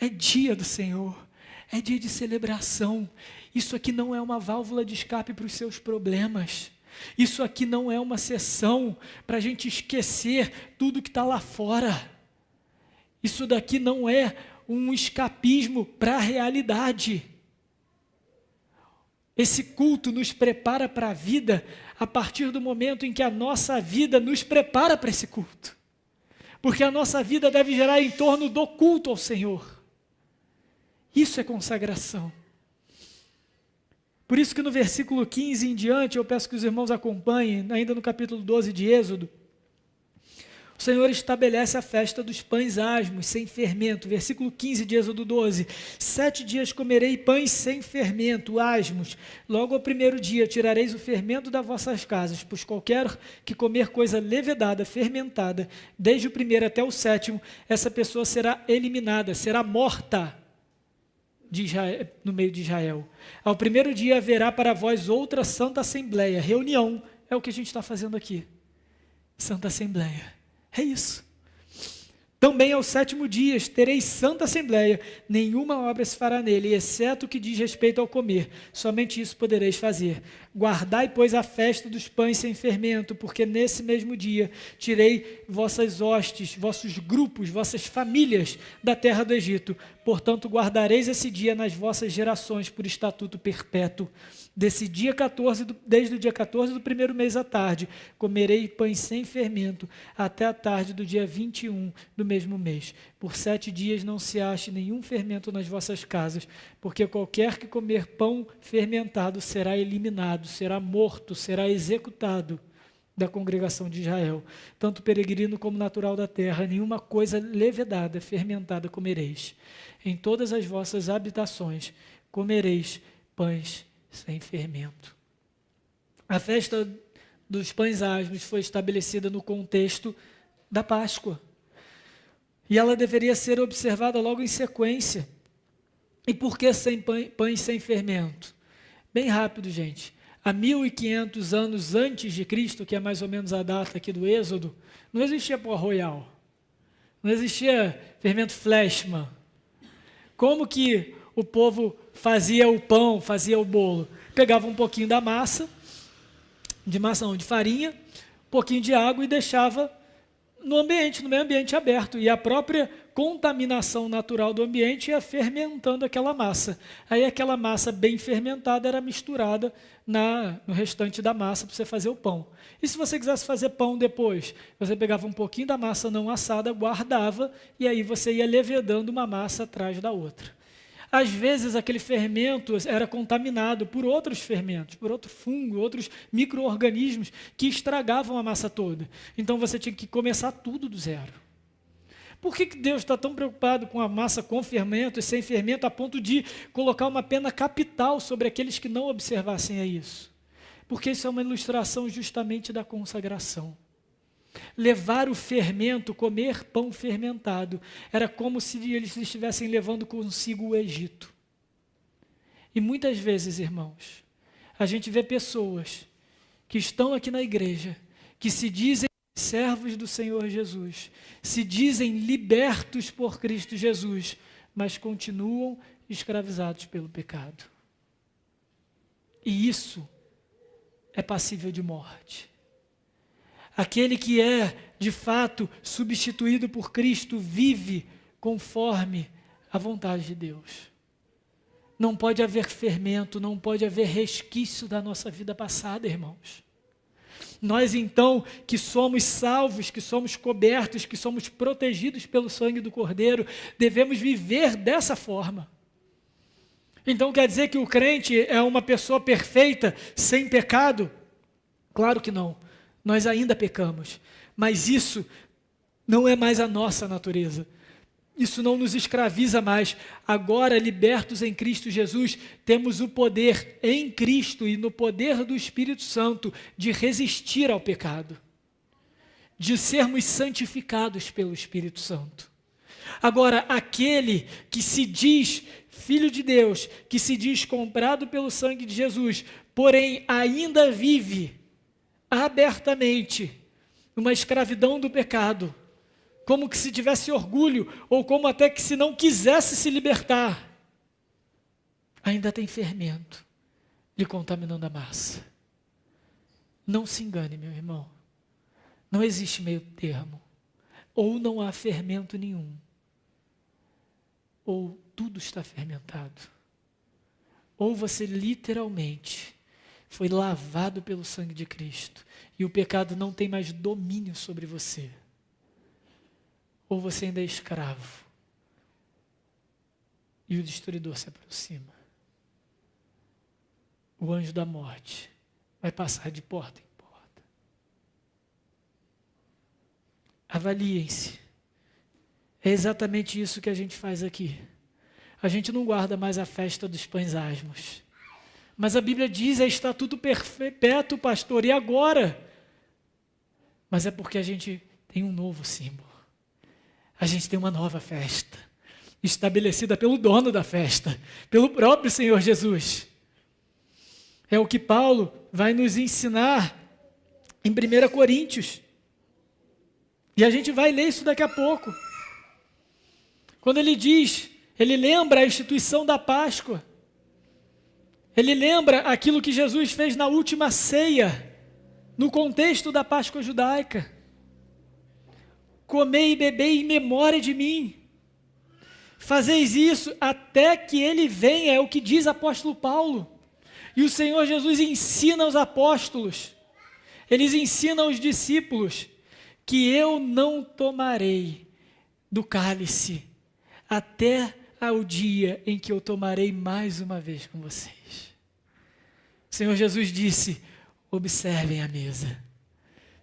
É dia do Senhor, é dia de celebração. Isso aqui não é uma válvula de escape para os seus problemas. Isso aqui não é uma sessão para a gente esquecer tudo que está lá fora. Isso daqui não é um escapismo para a realidade. Esse culto nos prepara para a vida a partir do momento em que a nossa vida nos prepara para esse culto. Porque a nossa vida deve girar em torno do culto ao Senhor. Isso é consagração. Por isso que no versículo 15 em diante, eu peço que os irmãos acompanhem, ainda no capítulo 12 de Êxodo, o Senhor estabelece a festa dos pães asmos, sem fermento. Versículo 15 de Êxodo 12. 7 dias comerei pães sem fermento, asmos. Logo ao primeiro dia tirareis o fermento das vossas casas, pois qualquer que comer coisa levedada, fermentada, desde o primeiro até o sétimo, essa pessoa será eliminada, será morta de Israel, no meio de Israel. Ao primeiro dia haverá para vós outra santa assembleia. Reunião é o que a gente está fazendo aqui. Santa assembleia. É isso. Também ao sétimo dia tereis santa assembleia, nenhuma obra se fará nele, exceto o que diz respeito ao comer, somente isso podereis fazer. Guardai, pois, a festa dos pães sem fermento, porque nesse mesmo dia tirei vossas hostes, vossos grupos, vossas famílias da terra do Egito. Portanto, guardareis esse dia nas vossas gerações por estatuto perpétuo. Desse dia 14, desde o dia 14 do primeiro mês à tarde, comerei pães sem fermento, até a tarde do dia 21 do mesmo mês. Por 7 dias não se ache nenhum fermento nas vossas casas, porque qualquer que comer pão fermentado será eliminado, será morto, será executado da congregação de Israel. Tanto peregrino como natural da terra, nenhuma coisa levedada, fermentada comereis. Em todas as vossas habitações comereis pães sem fermento. A festa dos pães asmos foi estabelecida no contexto da Páscoa. E ela deveria ser observada logo em sequência. E por que pães sem fermento? Bem rápido, gente. Há 1500 anos antes de Cristo, que é mais ou menos a data aqui do Êxodo, não existia pó royal. Não existia fermento Fleischmann. Como que o povo fazia o pão, fazia o bolo? Pegava um pouquinho da massa, de farinha, um pouquinho de água e deixava no meio ambiente aberto. E a própria contaminação natural do ambiente ia fermentando aquela massa. Aí aquela massa bem fermentada era misturada no restante da massa para você fazer o pão. E se você quisesse fazer pão depois, você pegava um pouquinho da massa não assada, guardava, e aí você ia levedando uma massa atrás da outra. Às vezes aquele fermento era contaminado por outros fermentos, por outro fungo, outros micro-organismos que estragavam a massa toda. Então você tinha que começar tudo do zero. Por que Deus está tão preocupado com a massa com fermento e sem fermento a ponto de colocar uma pena capital sobre aqueles que não observassem a isso? Porque isso é uma ilustração justamente da consagração. Levar o fermento, comer pão fermentado, era como se eles estivessem levando consigo o Egito. E muitas vezes, irmãos, a gente vê pessoas que estão aqui na igreja, que se dizem servos do Senhor Jesus, se dizem libertos por Cristo Jesus, mas continuam escravizados pelo pecado. E isso é passível de morte. Aquele que é, de fato, substituído por Cristo, vive conforme a vontade de Deus. Não pode haver fermento, não pode haver resquício da nossa vida passada, irmãos. Nós então, que somos salvos, que somos cobertos, que somos protegidos pelo sangue do Cordeiro, devemos viver dessa forma. Então quer dizer que o crente é uma pessoa perfeita, sem pecado? Claro que não. Nós ainda pecamos, mas isso não é mais a nossa natureza. Isso não nos escraviza mais. Agora, libertos em Cristo Jesus, temos o poder em Cristo e no poder do Espírito Santo de resistir ao pecado, de sermos santificados pelo Espírito Santo. Agora, aquele que se diz filho de Deus, que se diz comprado pelo sangue de Jesus, porém ainda vive abertamente numa escravidão do pecado, como que se tivesse orgulho, ou como até que se não quisesse se libertar, ainda tem fermento lhe contaminando a massa. Não se engane, meu irmão, não existe meio termo, ou não há fermento nenhum, ou tudo está fermentado, ou você literalmente foi lavado pelo sangue de Cristo, e o pecado não tem mais domínio sobre você, ou você ainda é escravo, e o destruidor se aproxima. O anjo da morte vai passar de porta em porta. Avaliem-se. É exatamente isso que a gente faz aqui. A gente não guarda mais a festa dos pães asmos. Mas a Bíblia diz, é estatuto perpétuo, pastor, e agora? Mas é porque a gente tem um novo símbolo. A gente tem uma nova festa, estabelecida pelo dono da festa, pelo próprio Senhor Jesus. É o que Paulo vai nos ensinar em 1 Coríntios. E a gente vai ler isso daqui a pouco. Quando ele diz, ele lembra a instituição da Páscoa. Ele lembra aquilo que Jesus fez na última ceia, no contexto da Páscoa judaica. Comei e bebei em memória de mim. Fazeis isso até que ele venha, é o que diz o apóstolo Paulo. E o Senhor Jesus ensina aos apóstolos, eles ensinam aos discípulos, que eu não tomarei do cálice até ao dia em que eu tomarei mais uma vez com vocês. O Senhor Jesus disse, observem a mesa,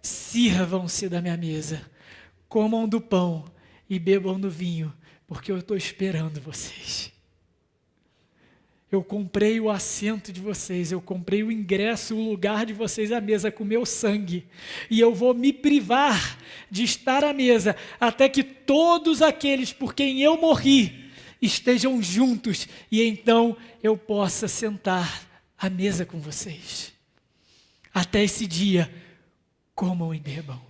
sirvam-se da minha mesa, comam do pão e bebam do vinho, porque eu estou esperando vocês. Eu comprei o assento de vocês, eu comprei o ingresso, o lugar de vocês à mesa com meu sangue, e eu vou me privar de estar à mesa, até que todos aqueles por quem eu morri, estejam juntos, e então eu possa sentar à mesa com vocês. Até esse dia, comam e bebam.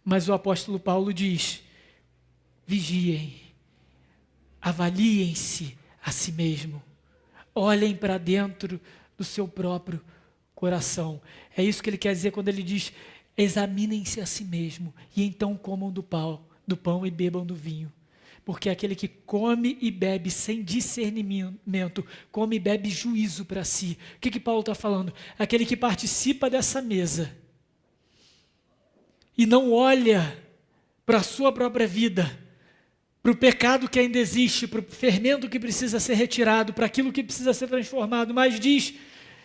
Mas o apóstolo Paulo diz, vigiem, avaliem-se a si mesmo, olhem para dentro do seu próprio coração. É isso que ele quer dizer quando ele diz, examinem-se a si mesmo, e então comam do pão e bebam do vinho. Porque aquele que come e bebe sem discernimento, come e bebe juízo para si. O que Paulo está falando? Aquele que participa dessa mesa e não olha para a sua própria vida, para o pecado que ainda existe, para o fermento que precisa ser retirado, para aquilo que precisa ser transformado, mas diz,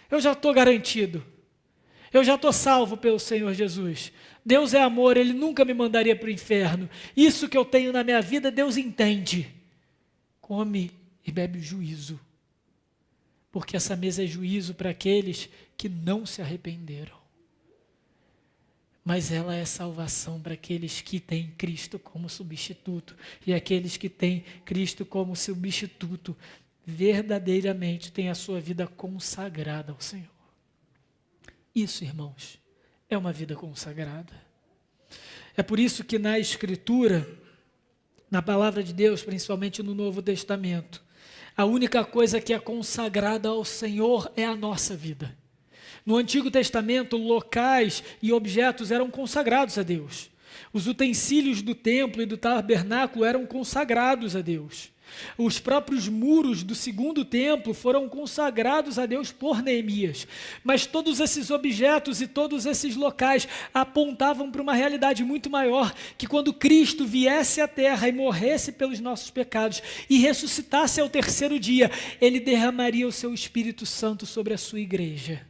eu já estou garantido, eu já estou salvo pelo Senhor Jesus, Deus é amor, Ele nunca me mandaria para o inferno, isso que eu tenho na minha vida, Deus entende, come e bebe juízo, porque essa mesa é juízo para aqueles que não se arrependeram. Mas ela é salvação para aqueles que têm Cristo como substituto. E aqueles que têm Cristo como substituto, verdadeiramente têm a sua vida consagrada ao Senhor. Isso, irmãos, é uma vida consagrada. É por isso que na Escritura, na Palavra de Deus, principalmente no Novo Testamento, a única coisa que é consagrada ao Senhor é a nossa vida. No Antigo Testamento, locais e objetos eram consagrados a Deus. Os utensílios do templo e do tabernáculo eram consagrados a Deus. Os próprios muros do segundo templo foram consagrados a Deus por Neemias. Mas todos esses objetos e todos esses locais apontavam para uma realidade muito maior, que quando Cristo viesse à terra e morresse pelos nossos pecados e ressuscitasse ao terceiro dia, Ele derramaria o seu Espírito Santo sobre a sua igreja.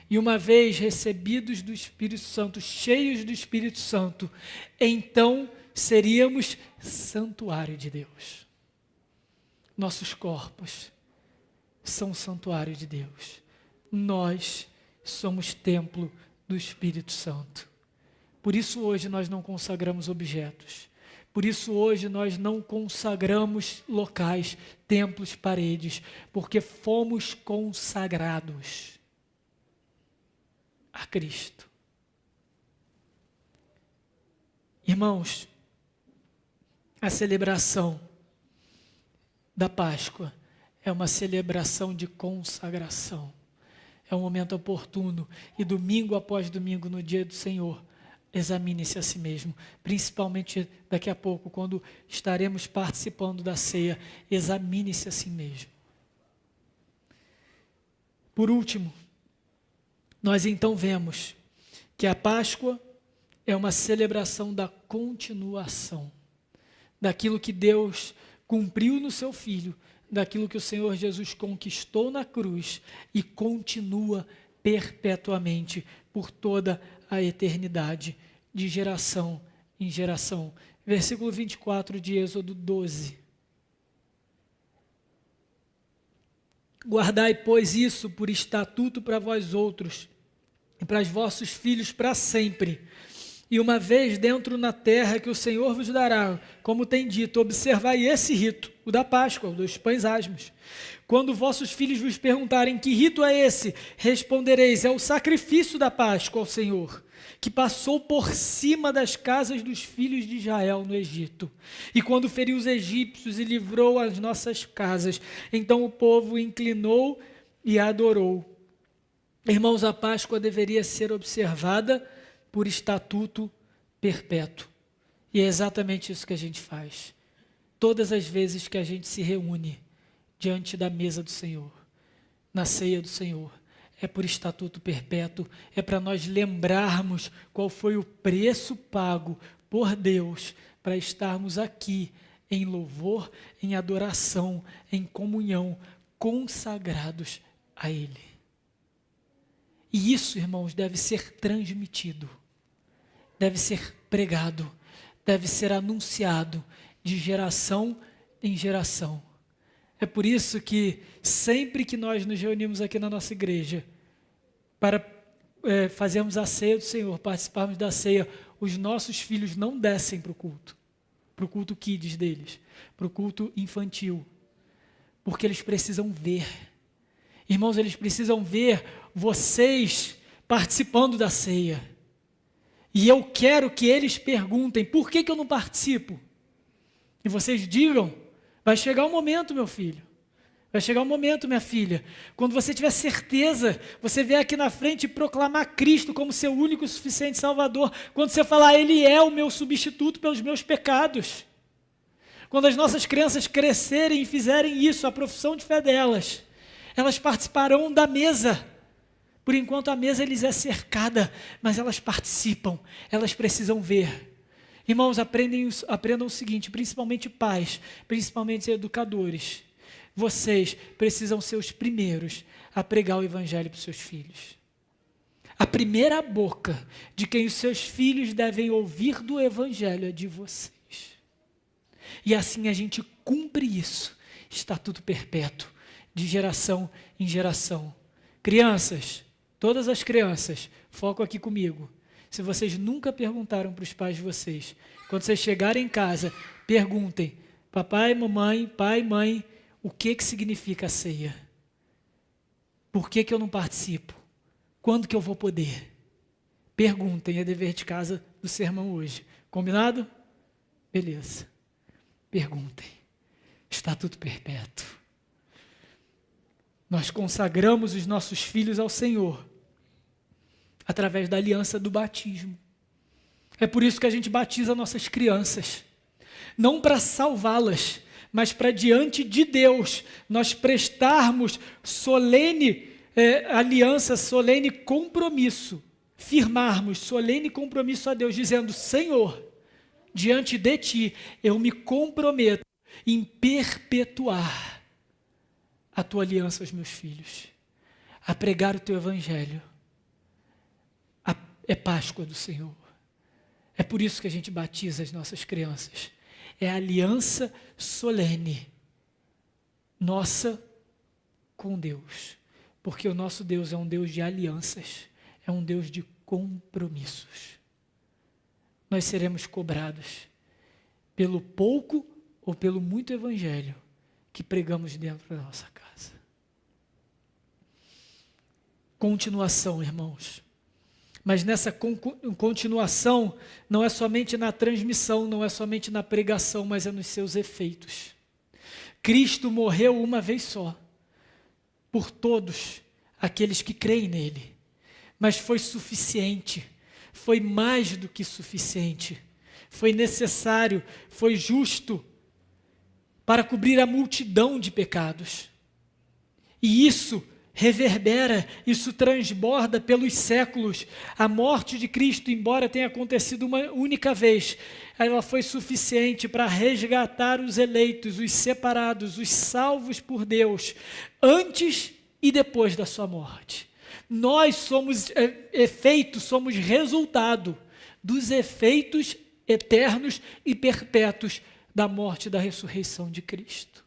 E uma vez recebidos do Espírito Santo, cheios do Espírito Santo, então seríamos santuário de Deus. Nossos corpos são o santuário de Deus. Nós somos templo do Espírito Santo. Por isso hoje nós não consagramos objetos. Por isso hoje nós não consagramos locais, templos, paredes, porque fomos consagrados a Cristo. Irmãos, a celebração da Páscoa é uma celebração de consagração. É um momento oportuno e domingo após domingo, no dia do Senhor, examine-se a si mesmo, principalmente daqui a pouco, quando estaremos participando da ceia, examine-se a si mesmo. Por último, nós então vemos que a Páscoa é uma celebração da continuação, daquilo que Deus cumpriu no seu Filho, daquilo que o Senhor Jesus conquistou na cruz e continua perpetuamente por toda a eternidade, de geração em geração. Versículo 24 de Êxodo 12. Guardai, pois, isso por estatuto para vós outros e para os vossos filhos para sempre. E uma vez dentro na terra que o Senhor vos dará, como tem dito, observai esse rito, o da Páscoa, o dos pães asmos. Quando vossos filhos vos perguntarem que rito é esse, respondereis, é o sacrifício da Páscoa ao Senhor, que passou por cima das casas dos filhos de Israel no Egito. E quando feriu os egípcios e livrou as nossas casas, então o povo inclinou e adorou. Irmãos, a Páscoa deveria ser observada por estatuto perpétuo. E é exatamente isso que a gente faz. Todas as vezes que a gente se reúne diante da mesa do Senhor, na ceia do Senhor, é por estatuto perpétuo, é para nós lembrarmos qual foi o preço pago por Deus para estarmos aqui em louvor, em adoração, em comunhão, consagrados a Ele. E isso, irmãos, deve ser transmitido, deve ser pregado, deve ser anunciado de geração em geração. É por isso que sempre que nós nos reunimos aqui na nossa igreja para fazermos a ceia do Senhor, participarmos da ceia, os nossos filhos não descem para o culto kids deles, para o culto infantil, porque eles precisam ver. Irmãos, eles precisam ver vocês participando da ceia. E eu quero que eles perguntem, por que eu não participo? E vocês digam, vai chegar um momento, meu filho, vai chegar um momento, minha filha, quando você tiver certeza, você vier aqui na frente e proclamar Cristo como seu único e suficiente Salvador, quando você falar, Ele é o meu substituto pelos meus pecados. Quando as nossas crianças crescerem e fizerem isso, a profissão de fé delas, elas participarão da mesa. Por enquanto a mesa lhes é cercada, mas elas participam, elas precisam ver. Irmãos, aprendam o seguinte, principalmente pais, principalmente educadores. Vocês precisam ser os primeiros a pregar o evangelho para os seus filhos. A primeira boca de quem os seus filhos devem ouvir do evangelho é de vocês. E assim a gente cumpre isso, estatuto perpétuo, de geração em geração. Crianças, todas as crianças, foco aqui comigo. Se vocês nunca perguntaram para os pais de vocês, quando vocês chegarem em casa, perguntem, papai, mamãe, pai, mãe, o que significa a ceia? Por que eu não participo? Quando que eu vou poder? Perguntem, é dever de casa do sermão hoje. Combinado? Beleza. Perguntem. Estatuto perpétuo. Nós consagramos os nossos filhos ao Senhor através da aliança do batismo. É por isso que a gente batiza nossas crianças. Não para salvá-las, mas para diante de Deus nós prestarmos solene aliança, solene compromisso, firmarmos solene compromisso a Deus, dizendo: Senhor, diante de Ti eu me comprometo em perpetuar a Tua aliança aos meus filhos, a pregar o Teu Evangelho. É Páscoa do Senhor. É por isso que a gente batiza as nossas crianças. É a aliança solene nossa com Deus. Porque o nosso Deus é um Deus de alianças, é um Deus de compromissos. Nós seremos cobrados pelo pouco ou pelo muito evangelho que pregamos dentro da nossa casa. Continuação, irmãos. Mas nessa continuação não é somente na transmissão, não é somente na pregação, mas é nos seus efeitos. Cristo morreu uma vez só, por todos aqueles que creem nele. Mas foi suficiente, foi mais do que suficiente, foi necessário, foi justo para cobrir a multidão de pecados. E isso reverbera, isso transborda pelos séculos. A morte de Cristo, embora tenha acontecido uma única vez, ela foi suficiente para resgatar os eleitos, os separados, os salvos por Deus, antes e depois da sua morte. Nós somos efeito, somos resultado dos efeitos eternos e perpétuos da morte e da ressurreição de Cristo.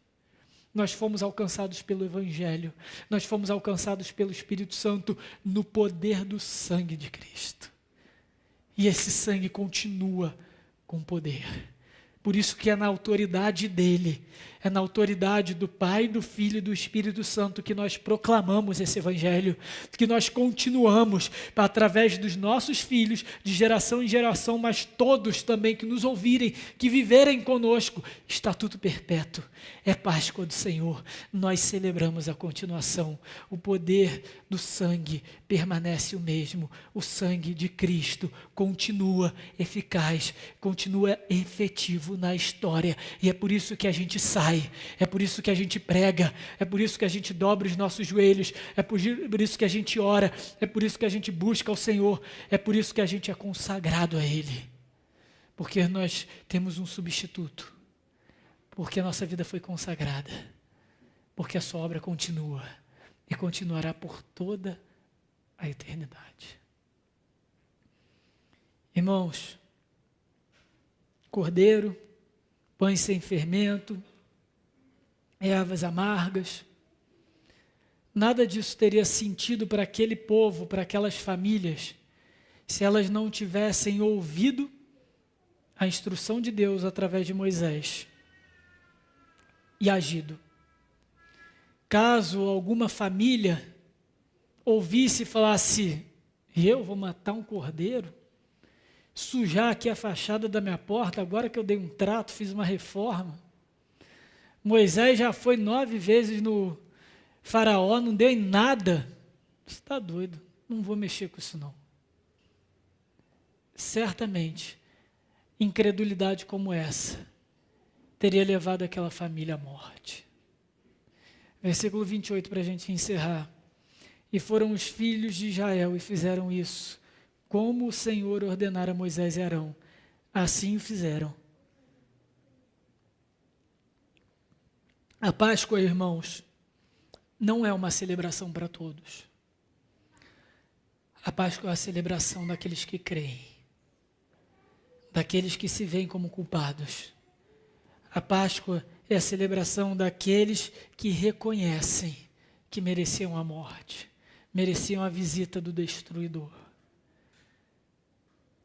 Nós fomos alcançados pelo Evangelho, nós fomos alcançados pelo Espírito Santo no poder do sangue de Cristo. E esse sangue continua com poder. Por isso que é na autoridade dele, é na autoridade do Pai, do Filho e do Espírito Santo que nós proclamamos esse Evangelho, que nós continuamos através dos nossos filhos, de geração em geração, mas todos também que nos ouvirem, que viverem conosco, estatuto perpétuo, é Páscoa do Senhor. Nós celebramos a continuação, o poder do sangue permanece o mesmo, o sangue de Cristo continua eficaz, continua efetivo na história, e é por isso que a gente sai, é por isso que a gente prega, é por isso que a gente dobra os nossos joelhos, é por isso que a gente ora, é por isso que a gente busca o Senhor, é por isso que a gente é consagrado a Ele, porque nós temos um substituto, porque a nossa vida foi consagrada, porque a sua obra continua e continuará por toda a eternidade. Irmãos, cordeiro, pães sem fermento, ervas amargas, nada disso teria sentido para aquele povo, para aquelas famílias, se elas não tivessem ouvido a instrução de Deus através de Moisés e agido. Caso alguma família ouvisse e falasse: eu vou matar um cordeiro, sujar aqui a fachada da minha porta, agora que eu dei um trato, fiz uma reforma. Moisés já foi 9 vezes no faraó, não deu em nada. Você está doido, não vou mexer com isso não. Certamente, incredulidade como essa teria levado aquela família à morte. Versículo 28 para a gente encerrar. E foram os filhos de Israel e fizeram isso, como o Senhor ordenara a Moisés e Arão. Assim o fizeram. A Páscoa, irmãos, não é uma celebração para todos. A Páscoa é a celebração daqueles que creem, daqueles que se veem como culpados. A Páscoa é a celebração daqueles que reconhecem que mereciam a morte, mereciam a visita do destruidor.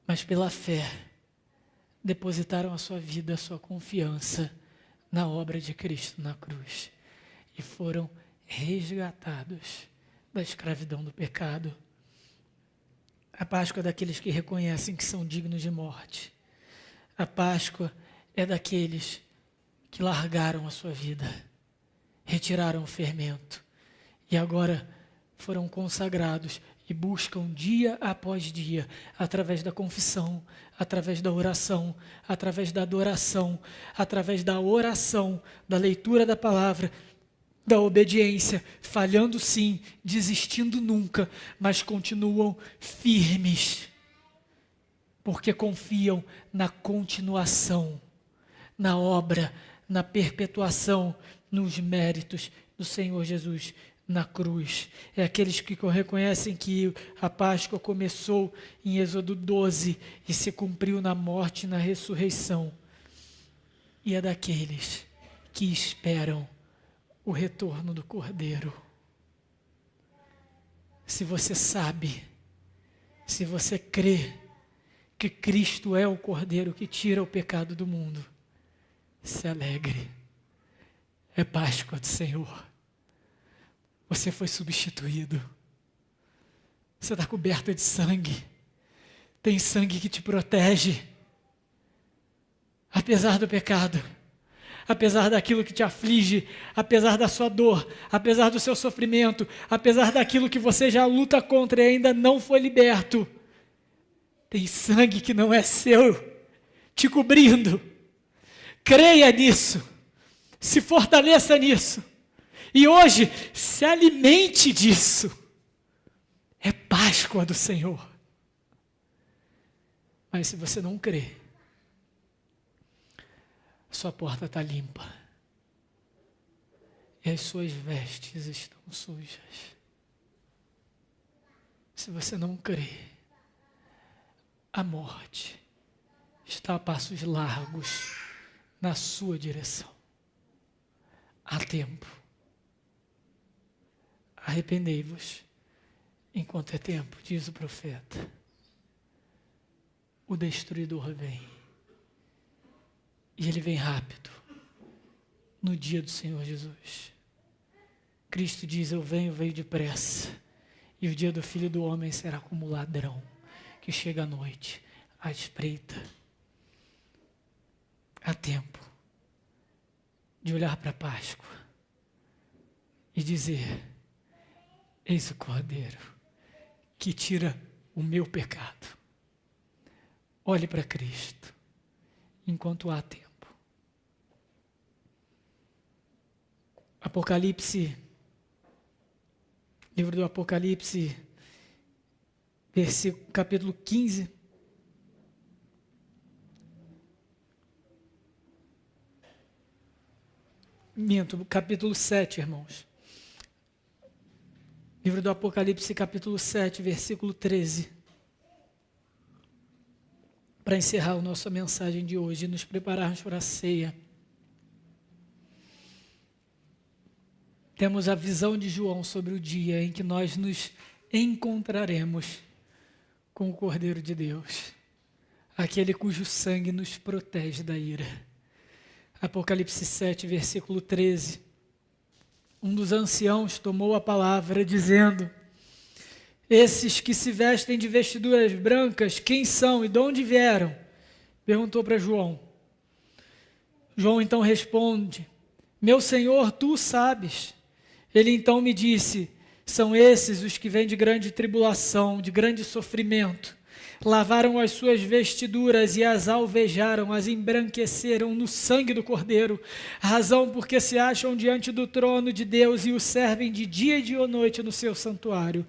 Mas pela fé, depositaram a sua vida, a sua confiança na obra de Cristo na cruz e foram resgatados da escravidão do pecado. A Páscoa é daqueles que reconhecem que são dignos de morte. A Páscoa é daqueles que largaram a sua vida, retiraram o fermento e agora foram consagrados e buscam dia após dia, através da confissão, através da oração, através da adoração, através da oração, da leitura da palavra, da obediência, falhando sim, desistindo nunca, mas continuam firmes, porque confiam na continuação, na obra, na perpetuação, nos méritos do Senhor Jesus na cruz. É aqueles que reconhecem que a Páscoa começou em Êxodo 12 e se cumpriu na morte e na ressurreição. E é daqueles que esperam o retorno do Cordeiro. Se você sabe, se você crê que Cristo é o Cordeiro que tira o pecado do mundo, se alegre. É Páscoa do Senhor. Você foi substituído. Você está coberto de sangue. Tem sangue que te protege. Apesar do pecado, apesar daquilo que te aflige, apesar da sua dor, apesar do seu sofrimento, apesar daquilo que você já luta contra e ainda não foi liberto, tem sangue que não é seu, te cobrindo. Creia nisso, se fortaleça nisso, e hoje se alimente disso. É Páscoa do Senhor. Mas se você não crê, sua porta está limpa e as suas vestes estão sujas. Se você não crê, a morte está a passos largos na sua direção. Há tempo. Arrependei-vos enquanto é tempo, diz o profeta. O destruidor vem. E ele vem rápido, no dia do Senhor Jesus. Cristo diz, eu venho depressa, e o dia do Filho do Homem será como ladrão, que chega à noite, à espreita. Há tempo de olhar para a Páscoa e dizer, eis o Cordeiro, que tira o meu pecado. Olhe para Cristo, enquanto há tempo. Apocalipse, livro do Apocalipse, capítulo 15. Capítulo 7, irmãos. Livro do Apocalipse, capítulo 7, versículo 13. Para encerrar a nossa mensagem de hoje e nos prepararmos para a ceia. Temos a visão de João sobre o dia em que nós nos encontraremos com o Cordeiro de Deus, aquele cujo sangue nos protege da ira. Apocalipse 7, versículo 13. Um dos anciãos tomou a palavra dizendo, esses que se vestem de vestiduras brancas, quem são e de onde vieram? Perguntou para João. João então responde, meu Senhor, tu sabes. Ele então me disse, são esses os que vêm de grande tribulação, de grande sofrimento. Lavaram as suas vestiduras e as alvejaram, as embranqueceram no sangue do Cordeiro, razão porque se acham diante do trono de Deus e o servem de dia e de noite no seu santuário.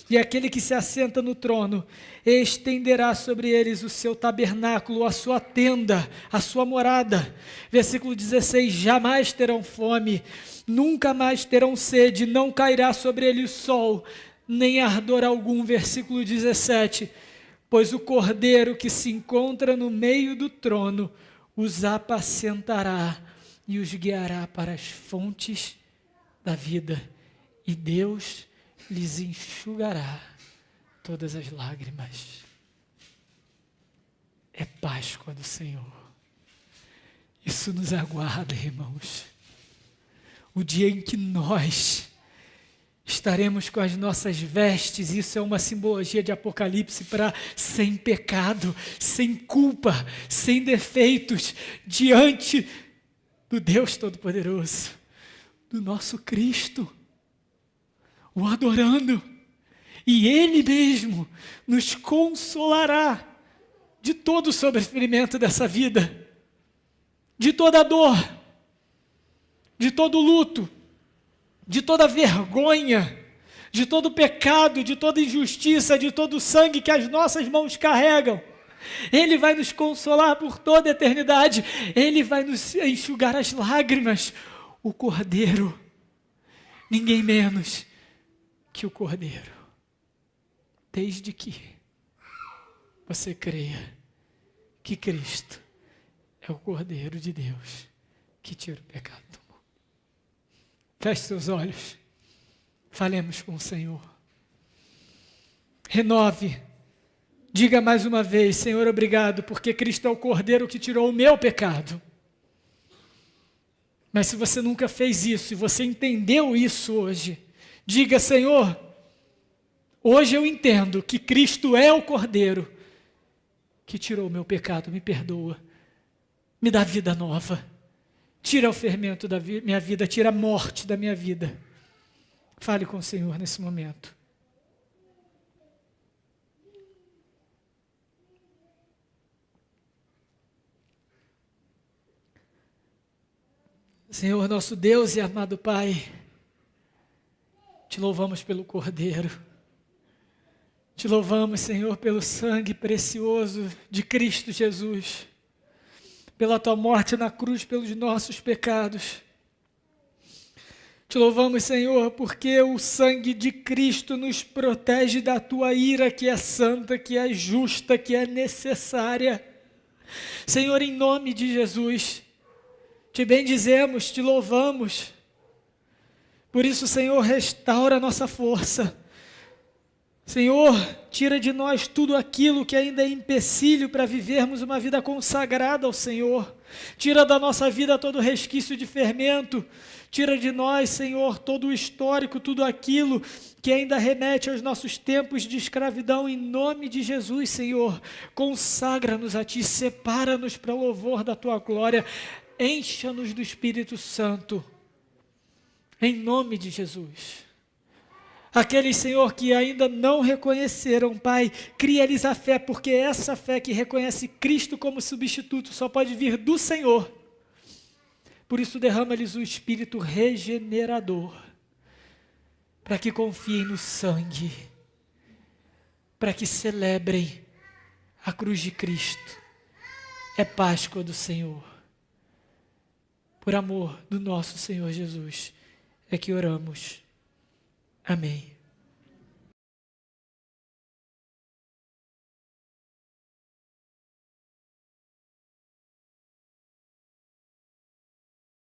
E aquele que se assenta no trono estenderá sobre eles o seu tabernáculo, a sua tenda, a sua morada. Versículo 16, jamais terão fome, nunca mais terão sede, não cairá sobre eles sol, nem ardor algum. Versículo 17, pois o Cordeiro que se encontra no meio do trono os apacentará e os guiará para as fontes da vida, e Deus lhes enxugará todas as lágrimas. É Páscoa do Senhor. Isso nos aguarda, irmãos. O dia em que nós estaremos com as nossas vestes, isso é uma simbologia de Apocalipse para sem pecado, sem culpa, sem defeitos, diante do Deus Todo-Poderoso, do nosso Cristo, o adorando e Ele mesmo nos consolará de todo o sofrimento dessa vida, de toda dor, de todo luto, de toda vergonha, de todo pecado, de toda injustiça, de todo sangue que as nossas mãos carregam. Ele vai nos consolar por toda a eternidade. Ele vai nos enxugar as lágrimas. O Cordeiro, ninguém menos que o Cordeiro. Desde que você creia que Cristo é o Cordeiro de Deus que tira o pecado do mundo. Feche seus olhos. Falemos com o Senhor. Renove. Diga mais uma vez: Senhor, obrigado, porque Cristo é o Cordeiro que tirou o meu pecado. Mas se você nunca fez isso, e você entendeu isso hoje, diga: Senhor, hoje eu entendo que Cristo é o Cordeiro que tirou o meu pecado, me perdoa, me dá vida nova, tira o fermento da minha vida, tira a morte da minha vida. Fale com o Senhor nesse momento. Senhor, nosso Deus e amado Pai, te louvamos pelo Cordeiro. Te louvamos, Senhor, pelo sangue precioso de Cristo Jesus, pela tua morte na cruz pelos nossos pecados. Te louvamos, Senhor, porque o sangue de Cristo nos protege da tua ira, que é santa, que é justa, que é necessária. Senhor, em nome de Jesus, te bendizemos, te louvamos. Por isso, Senhor, restaura a nossa força. Senhor, tira de nós tudo aquilo que ainda é empecilho para vivermos uma vida consagrada ao Senhor. Tira da nossa vida todo resquício de fermento. Tira de nós, Senhor, todo o histórico, tudo aquilo que ainda remete aos nossos tempos de escravidão. Em nome de Jesus, Senhor, consagra-nos a Ti, separa-nos para o louvor da Tua glória. Encha-nos do Espírito Santo, em nome de Jesus. Aqueles, Senhor, que ainda não reconheceram, Pai, cria-lhes a fé, porque essa fé que reconhece Cristo como substituto só pode vir do Senhor. Por isso derrama-lhes o Espírito regenerador, para que confiem no sangue, para que celebrem a cruz de Cristo. É Páscoa do Senhor. Por amor do nosso Senhor Jesus, é que oramos. Amém.